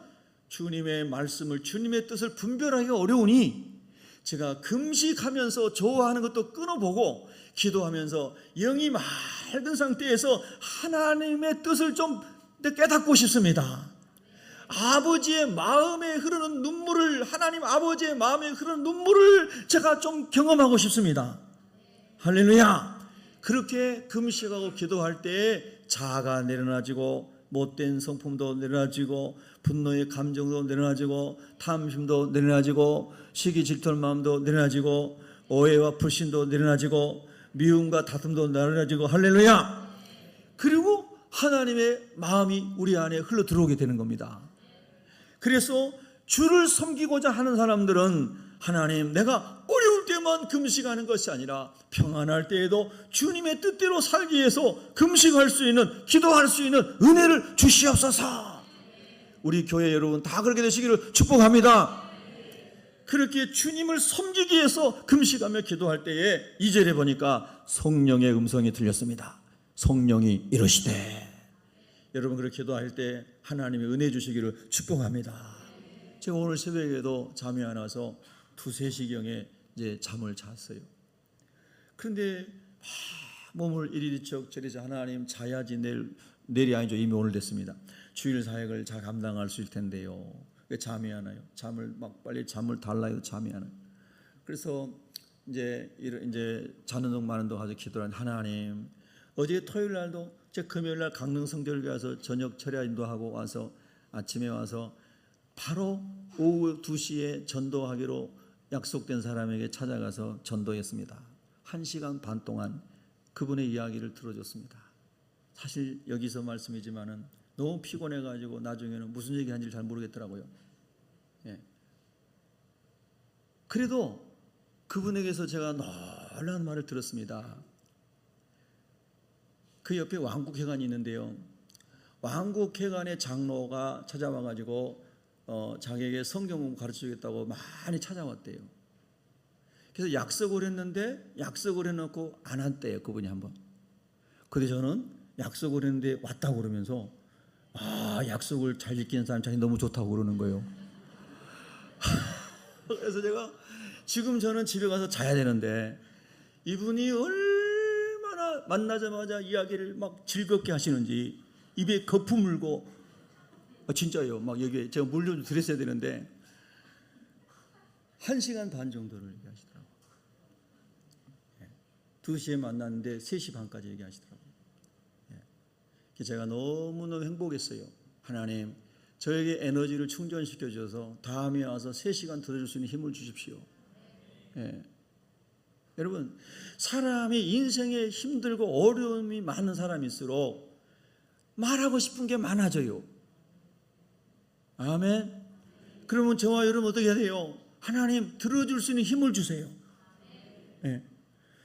주님의 말씀을, 주님의 뜻을 분별하기가 어려우니 제가 금식하면서 좋아하는 것도 끊어보고 기도하면서 영이 맑은 상태에서 하나님의 뜻을 좀 깨닫고 싶습니다. 아버지의 마음에 흐르는 눈물을, 하나님 아버지의 마음에 흐르는 눈물을 제가 좀 경험하고 싶습니다. 할렐루야. 그렇게 금식하고 기도할 때 자아가 내려놔지고 못된 성품도 내려놔지고 분노의 감정도 내려놔지고 탐심도 내려놔지고 시기 질투할 마음도 내려놔지고 오해와 불신도 내려놔지고 미움과 다툼도 내려놔지고 할렐루야. 그리고 하나님의 마음이 우리 안에 흘러 들어오게 되는 겁니다. 그래서 주를 섬기고자 하는 사람들은 하나님, 내가 어려울 때만 금식하는 것이 아니라 평안할 때에도 주님의 뜻대로 살기 위해서 금식할 수 있는, 기도할 수 있는 은혜를 주시옵소서. 우리 교회 여러분 다 그렇게 되시기를 축복합니다. 그렇게 주님을 섬기기 위해서 금식하며 기도할 때에 2절에 보니까 성령의 음성이 들렸습니다. 성령이 이러시되. 여러분 그렇게 기도할 때 하나님의 은혜 주시기를 축복합니다. 제가 오늘 새벽에도 잠이 안 와서 2, 3시경에 이제 잠을 잤어요. 그런데 몸을 이리 저리 하나님 자야지 내일이 아니죠. 이미 오늘 됐습니다. 주일 사역을 잘 감당할 수 있을 텐데요. 왜 잠이 안 와요? 빨리 잠을 달라요. 잠이 안 와요. 그래서 이제 자는 동 마는 동 아주 기도하는 하나님, 어제 토요일 날도 제 금요일 날 강릉 성결교회 와서 저녁 철야 인도하고 와서 아침에 와서 바로 오후 2시에 전도하기로 약속된 사람에게 찾아가서 전도했습니다. 1시간 반 동안 그분의 이야기를 들어줬습니다. 사실 여기서 말씀이지만은 너무 피곤해가지고 나중에는 무슨 얘기하는지 잘 모르겠더라고요. 예. 그래도 그분에게서 제가 놀라운 말을 들었습니다. 그 옆에 왕국회관이 있는데요. 왕국회관의 장로가 찾아와가지고 자기에게 성경 공부 가르쳐주겠다고 많이 찾아왔대요. 그래서 약속을 했는데 약속을 해놓고 안 왔대요. 그분이 한번. 근데 저는 약속을 했는데 왔다고 그러면서 약속을 잘 지키는 사람 자신이 너무 좋다고 그러는 거예요. 그래서 제가 지금 저는 집에 가서 자야 되는데 이분이 얼마나 만나자마자 이야기를 막 즐겁게 하시는지 입에 거품 물고 진짜요. 막 여기 제가 물 좀 드렸어야 되는데 1시간 반 정도를 얘기하시더라고요. 2시에 만났는데 3시 반까지 얘기하시더라고요. 제가 너무너무 행복했어요. 하나님, 저에게 에너지를 충전시켜 주셔서 다음에 와서 3시간 들어줄 수 있는 힘을 주십시오. 여러분, 사람이 인생에 힘들고 어려움이 많은 사람일수록 말하고 싶은 게 많아져요. 아멘. 그러면 저와 여러분 어떻게 해야 돼요? 하나님, 들어줄 수 있는 힘을 주세요.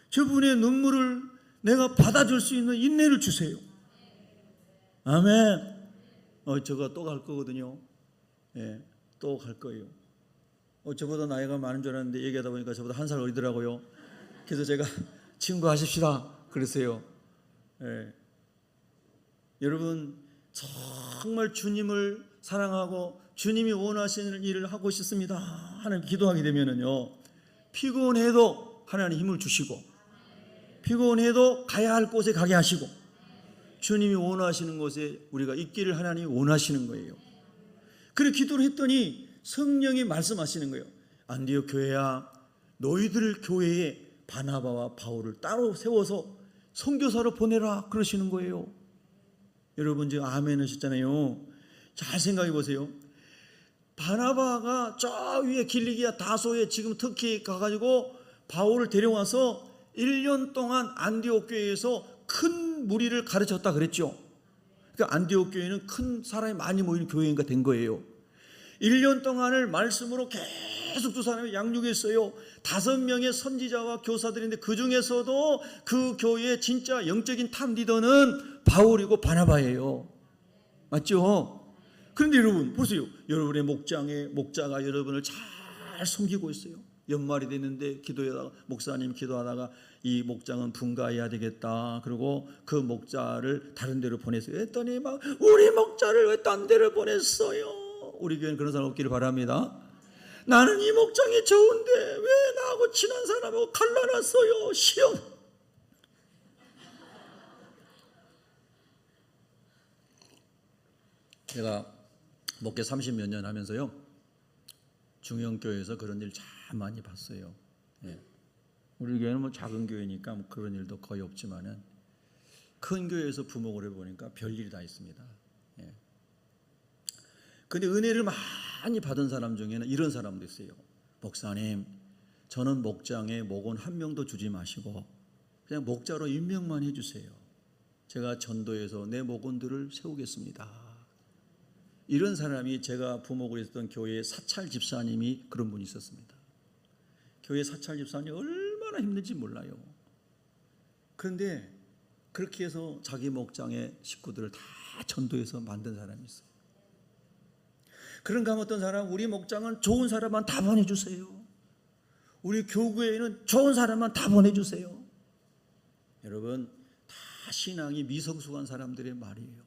저분의 눈물을 내가 받아줄 수 있는 인내를 주세요. 아멘. 저가 또 갈 거거든요. 또 갈 거예요. 저보다 나이가 많은 줄 알았는데 얘기하다 보니까 저보다 1살 어리더라고요. 그래서 제가 친구 하십시다 그랬어요. 여러분, 정말 주님을 사랑하고 주님이 원하시는 일을 하고 싶습니다 하나님 기도하게 되면은요, 피곤해도 하나님 힘을 주시고, 피곤해도 가야 할 곳에 가게 하시고, 주님이 원하시는 곳에 우리가 있기를 하나님이 원하시는 거예요. 그래 기도를 했더니 성령이 말씀하시는 거예요. 안디옥 교회야, 너희들 교회에 바나바와 바울을 따로 세워서 선교사로 보내라 그러시는 거예요. 여러분 지금 아멘 하셨잖아요. 잘 생각해 보세요. 바나바가 저 위에 길리기아 다소에 지금 터키 가가지고 바울을 데려와서 1년 동안 안디옥 교회에서 큰 무리를 가르쳤다 그랬죠. 그러니까 안디옥 교회는 큰 사람이 많이 모이는 교회가 된 거예요. 1년 동안을 말씀으로 계속 두 사람이 양육했어요. 5명의 선지자와 교사들인데 그 중에서도 그 교회의 진짜 영적인 탑 리더는 바울이고 바나바예요. 맞죠? 그런데 여러분 보세요. 여러분의 목자가 여러분을 잘 섬기고 있어요. 연말이 됐는데 기도하다가 목사님 기도하다가 이 목장은 분가해야 되겠다. 그리고 그 목자를 다른 데로 보냈어요. 했더니 막 우리 목자를 왜 딴 데로 보냈어요? 우리 교회는 그런 사람 없기를 바랍니다. 나는 이 목장이 좋은데 왜 나하고 친한 사람하고 갈라놨어요? 시험. 제가 목회 30몇 년 하면서요, 중형교회에서 그런 일 참 많이 봤어요. 우리 교회는 뭐 작은 교회니까 뭐 그런 일도 거의 없지만은 큰 교회에서 부목을 해보니까 별일이 다 있습니다. 근데 은혜를 많이 받은 사람 중에는 이런 사람도 있어요. 목사님, 저는 목장에 목원 한 명도 주지 마시고 그냥 목자로 임명만 해주세요. 제가 전도해서 내 목원들을 세우겠습니다. 이런 사람이 제가 부목을 했던 교회의 사찰 집사님이 그런 분이 있었습니다. 교회 사찰 집사님이 얼마나 힘든지 몰라요. 그런데 그렇게 해서 자기 목장의 식구들을 다 전도해서 만든 사람이 있어요. 그런가 하면 어떤 사람, 우리 목장은 좋은 사람만 다 보내주세요. 우리 교구에는 좋은 사람만 다 보내주세요. 여러분, 다 신앙이 미성숙한 사람들의 말이에요.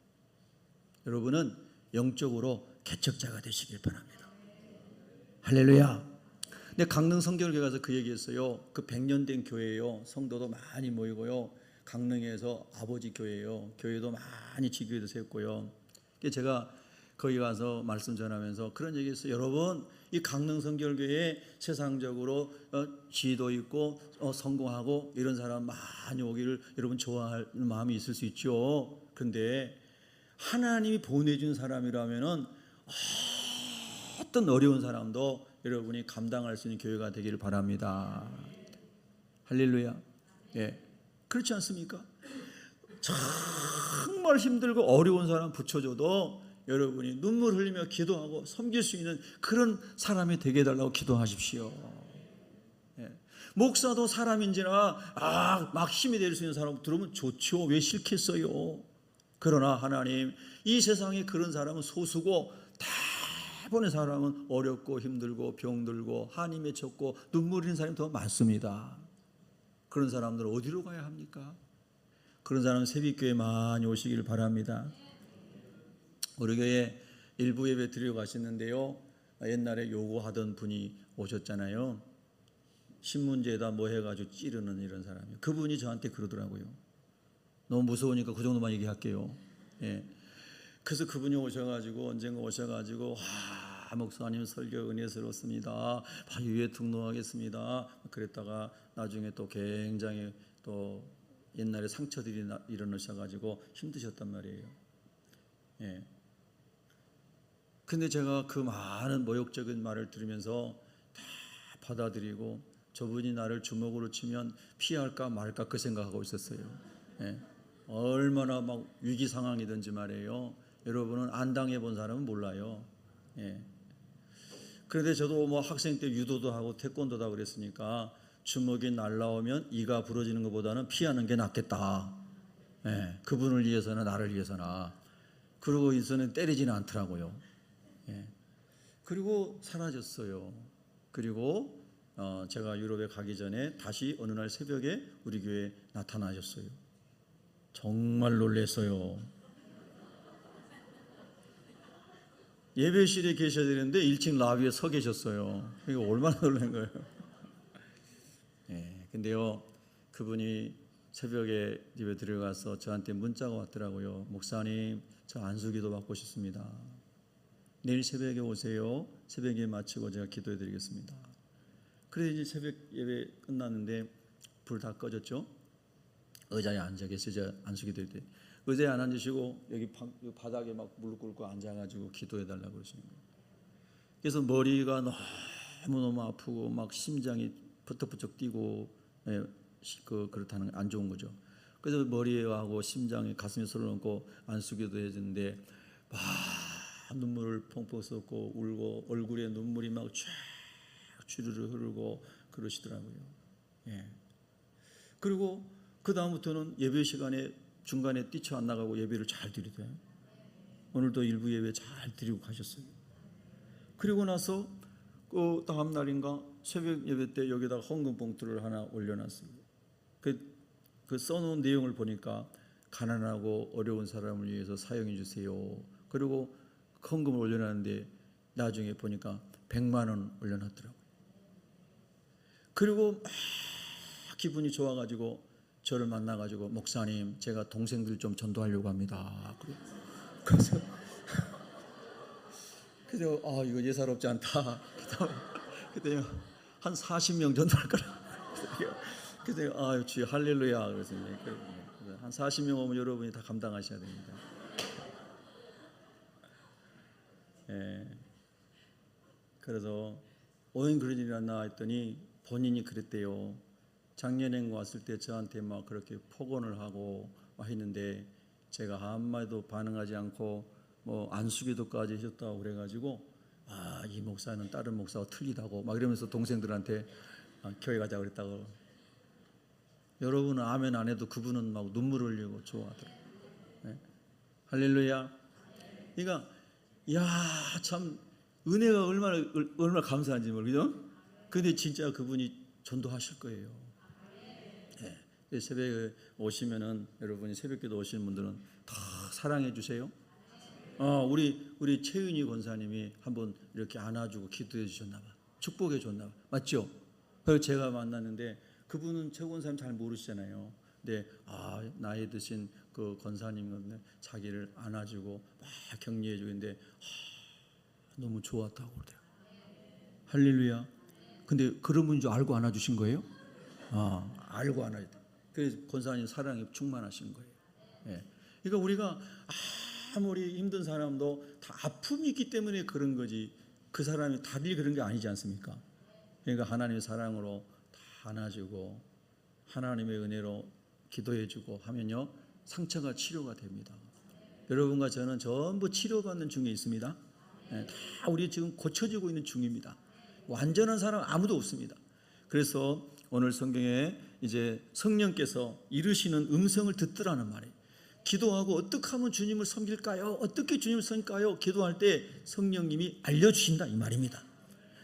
여러분은 영적으로 개척자가 되시길 바랍니다. 할렐루야. 근데 강릉 성결교회 가서 그 얘기했어요. 그 100년 된 교회예요. 성도도 많이 모이고요. 강릉에서 아버지 교회예요. 교회도 많이 지교회도 세웠고요. 제가 거기 가서 말씀 전하면서 그런 얘기했어요. 여러분, 이 강릉 성결교회에 세상적으로 지도 있고 성공하고 이런 사람 많이 오기를 여러분 좋아할 마음이 있을 수 있죠. 그런데 하나님이 보내준 사람이라면은 어떤 어려운 사람도 여러분이 감당할 수 있는 교회가 되기를 바랍니다. 할렐루야. 그렇지 않습니까? 정말 힘들고 어려운 사람 붙여줘도 여러분이 눈물 흘리며 기도하고 섬길 수 있는 그런 사람이 되게 해달라고 기도하십시오. 예. 목사도 사람인지라 막 힘이 될 수 있는 사람 들으면 좋죠. 왜 싫겠어요? 그러나 하나님, 이 세상에 그런 사람은 소수고 대부분의 사람은 어렵고 힘들고 병들고 한이 맺혔고 눈물 흘리는 사람이 더 많습니다. 그런 사람들은 어디로 가야 합니까? 그런 사람은 새벽교회 많이 오시기를 바랍니다. 우리 교회 일부 예배 드리러 가셨는데요, 옛날에 요구하던 분이 오셨잖아요. 신문지에다 뭐 해가지고 찌르는 이런 사람이요. 그분이 저한테 그러더라고요. 너무 무서우니까 그 정도만 얘기할게요. 예. 그래서 그분이 오셔가지고 언젠가 오셔가지고 목사님 설교 은혜스럽습니다. 바위에 등록하겠습니다. 그랬다가 나중에 또 굉장히 또 옛날에 상처들이 일어나셔가지고 힘드셨단 말이에요. 예. 근데 제가 그 많은 모욕적인 말을 들으면서 다 받아들이고 저분이 나를 주먹으로 치면 피할까 말까 그 생각하고 있었어요. 예. 얼마나 막 위기 상황이든지 말이에요. 여러분은 안 당해본 사람은 몰라요. 예. 그런데 저도 뭐 학생 때 유도도 하고 태권도도 하고 그랬으니까 주먹이 날라오면 이가 부러지는 것보다는 피하는 게 낫겠다. 예. 그분을 위해서나 나를 위해서나. 그러고 있어는 때리지는 않더라고요. 예. 그리고 사라졌어요. 그리고 제가 유럽에 가기 전에 다시 어느 날 새벽에 우리 교회에 나타나셨어요. 정말 놀랐어요. 예배실에 계셔야 되는데 1층 라비에 서 계셨어요. 이거 얼마나 놀란 거예요. 예, 근데요, 그분이 새벽에 집에 들어가서 저한테 문자가 왔더라고요. 목사님, 저 안수기도 받고 싶습니다. 내일 새벽에 오세요. 새벽에 마치고 제가 기도해 드리겠습니다. 그래서 이제 새벽 예배 끝났는데 불 다 꺼졌죠. 의자에 앉아 계시죠. 안수기 드릴 때 의자에 안 앉으시고 여기 바닥에 막 무릎 꿇고 앉아가지고 기도해 달라고 그러시는 거예요. 그래서 머리가 너무너무 아프고 막 심장이 부쩍부쩍 뛰고, 예, 그렇다는 안 좋은 거죠. 그래서 머리에 하고 심장에 가슴에 손을 얹고 안수기도 해주는데 막 눈물을 펑펑 쏟고 울고 얼굴에 눈물이 막 쫙 주르르 흐르고 그러시더라고요. 예. 그리고 그 다음부터는 예배 시간에 중간에 뛰쳐 안 나가고 예배를 잘 드리대요. 오늘도 일부 예배 잘 드리고 가셨어요. 그리고 나서 그 다음 날인가 새벽 예배 때 여기다가 헌금 봉투를 하나 올려놨어요. 그 써놓은 내용을 보니까 가난하고 어려운 사람을 위해서 사용해 주세요. 그리고 헌금을 올려놨는데 나중에 보니까 100만 원 올려놨더라고요. 그리고 막 기분이 좋아가지고 저를 만나가지고 목사님, 제가 동생들 좀 전도하려고 합니다. 그래서 이거 예사롭지 않다. 그때 한 40명 전도할 거라. 그래서 주여 할렐루야. 그래서 한 40명 오면 여러분이 다 감당하셔야 됩니다. 예. 그래서 왜 그런 일이 났나 했더니 본인이 그랬대요. 작년에 왔을 때 저한테 막 그렇게 폭언을 하고 했는데 제가 한마디도 반응하지 않고 뭐 안수기도까지 하셨다고 그래가지고 이 목사는 다른 목사와 틀리다고 막 이러면서 동생들한테 교회 가자 그랬다고. 여러분은 아멘 안 해도 그분은 막 눈물 흘리고 좋아하더라고요. 네? 할렐루야. 그러니까 참 은혜가 얼마나 감사한지 모르죠. 근데 진짜 그분이 전도하실 거예요. 네. 새벽에 오시면은 여러분이 새벽기도 오시는 분들은 더 사랑해 주세요. 우리 최윤희 권사님이 한번 이렇게 안아주고 기도해 주셨나 봐. 축복해 줬나 봐. 맞죠? 그래서 제가 만났는데 그분은 최 권사님 잘 모르시잖아요. 근데 나이 드신 그 권사님은 자기를 안아주고 막 격려해 주는데 너무 좋았다고 그래요. 할렐루야. 근데 그런 분인 줄 알고 안아주신 거예요? 알고 안아야 돼. 그래서 권사님 사랑이 충만하신 거예요. 예. 그러니까 우리가 아무리 힘든 사람도 다 아픔이 있기 때문에 그런 거지 그 사람이 다들 그런 게 아니지 않습니까? 그러니까 하나님의 사랑으로 다 안아주고 하나님의 은혜로 기도해주고 하면요, 상처가 치료가 됩니다. 여러분과 저는 전부 치료받는 중에 있습니다. 다 우리 지금 고쳐지고 있는 중입니다. 완전한 사람 아무도 없습니다. 그래서 오늘 성경에 이제 성령께서 이르시는 음성을 듣더라는 말이에요. 기도하고 어떻게 하면 주님을 섬길까요? 어떻게 주님을 섬길까요? 기도할 때 성령님이 알려주신다 이 말입니다.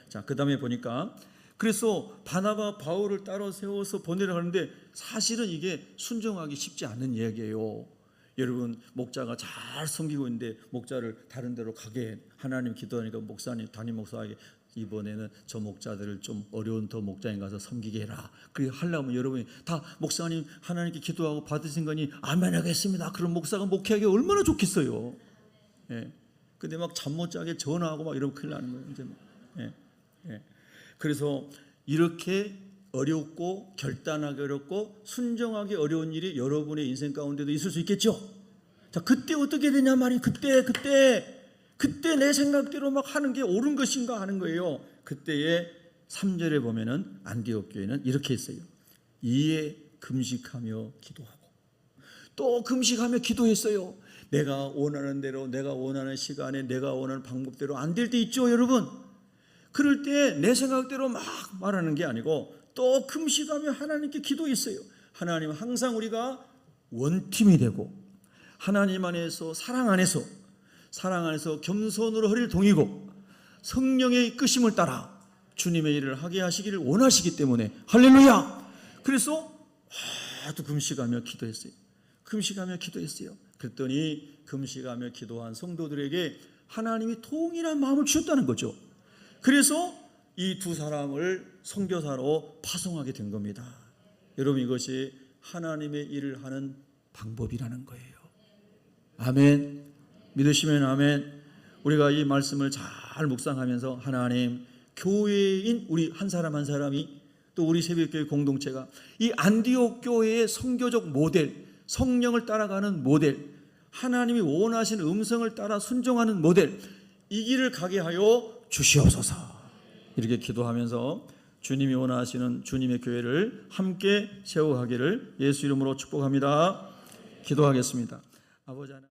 자, 그 다음에 보니까 그래서 바나바 바울을 따로 세워서 보내려 하는데 사실은 이게 순종하기 쉽지 않은 이야기예요. 여러분, 목자가 잘 섬기고 있는데 목자를 다른 데로 가게 하나님 기도하니까 목사님, 담임 목사에게 이번에는 저 목자들을 좀 어려운 더 목장에 가서 섬기게 해라. 그렇게 하려면 여러분이 다 목사님 하나님께 기도하고 받으신 거니 아멘 하겠습니다. 그럼 목사가 목회하기 얼마나 좋겠어요. 예. 근데 막 잠 못 자게 전화하고 막 이러면 큰일 나는 거예요. 이제 막. 예. 예. 그래서 이렇게 어렵고 결단하기 어렵고 순종하기 어려운 일이 여러분의 인생 가운데도 있을 수 있겠죠. 자, 그때 어떻게 되냐 말이에요. 그때 내 생각대로 막 하는 게 옳은 것인가 하는 거예요. 그때의 3절에 보면은 안디옥 교회는 이렇게 했어요. 이에 금식하며 기도하고 또 금식하며 기도했어요. 내가 원하는 대로, 내가 원하는 시간에, 내가 원하는 방법대로 안 될 때 있죠, 여러분. 그럴 때 내 생각대로 막 말하는 게 아니고 또 금식하며 하나님께 기도했어요. 하나님, 항상 우리가 원팀이 되고 하나님 안에서 사랑 안에서 겸손으로 허리를 동이고 성령의 이끄심을 따라 주님의 일을 하게 하시기를 원하시기 때문에 할렐루야. 그래서 또 금식하며 기도했어요. 그랬더니 금식하며 기도한 성도들에게 하나님이 동일한 마음을 주셨다는 거죠. 그래서 이 두 사람을 선교사로 파송하게 된 겁니다. 여러분, 이것이 하나님의 일을 하는 방법이라는 거예요. 아멘. 믿으시면 아멘. 우리가 이 말씀을 잘 묵상하면서 하나님, 교회인 우리 한 사람 한 사람이 또 우리 새벽교회 공동체가 이 안디옥 교회의 선교적 모델, 성령을 따라가는 모델, 하나님이 원하시는 음성을 따라 순종하는 모델, 이 길을 가게 하여 주시옵소서. 이렇게 기도하면서 주님이 원하시는 주님의 교회를 함께 세워가기를 예수 이름으로 축복합니다. 기도하겠습니다. 아버지 하나님.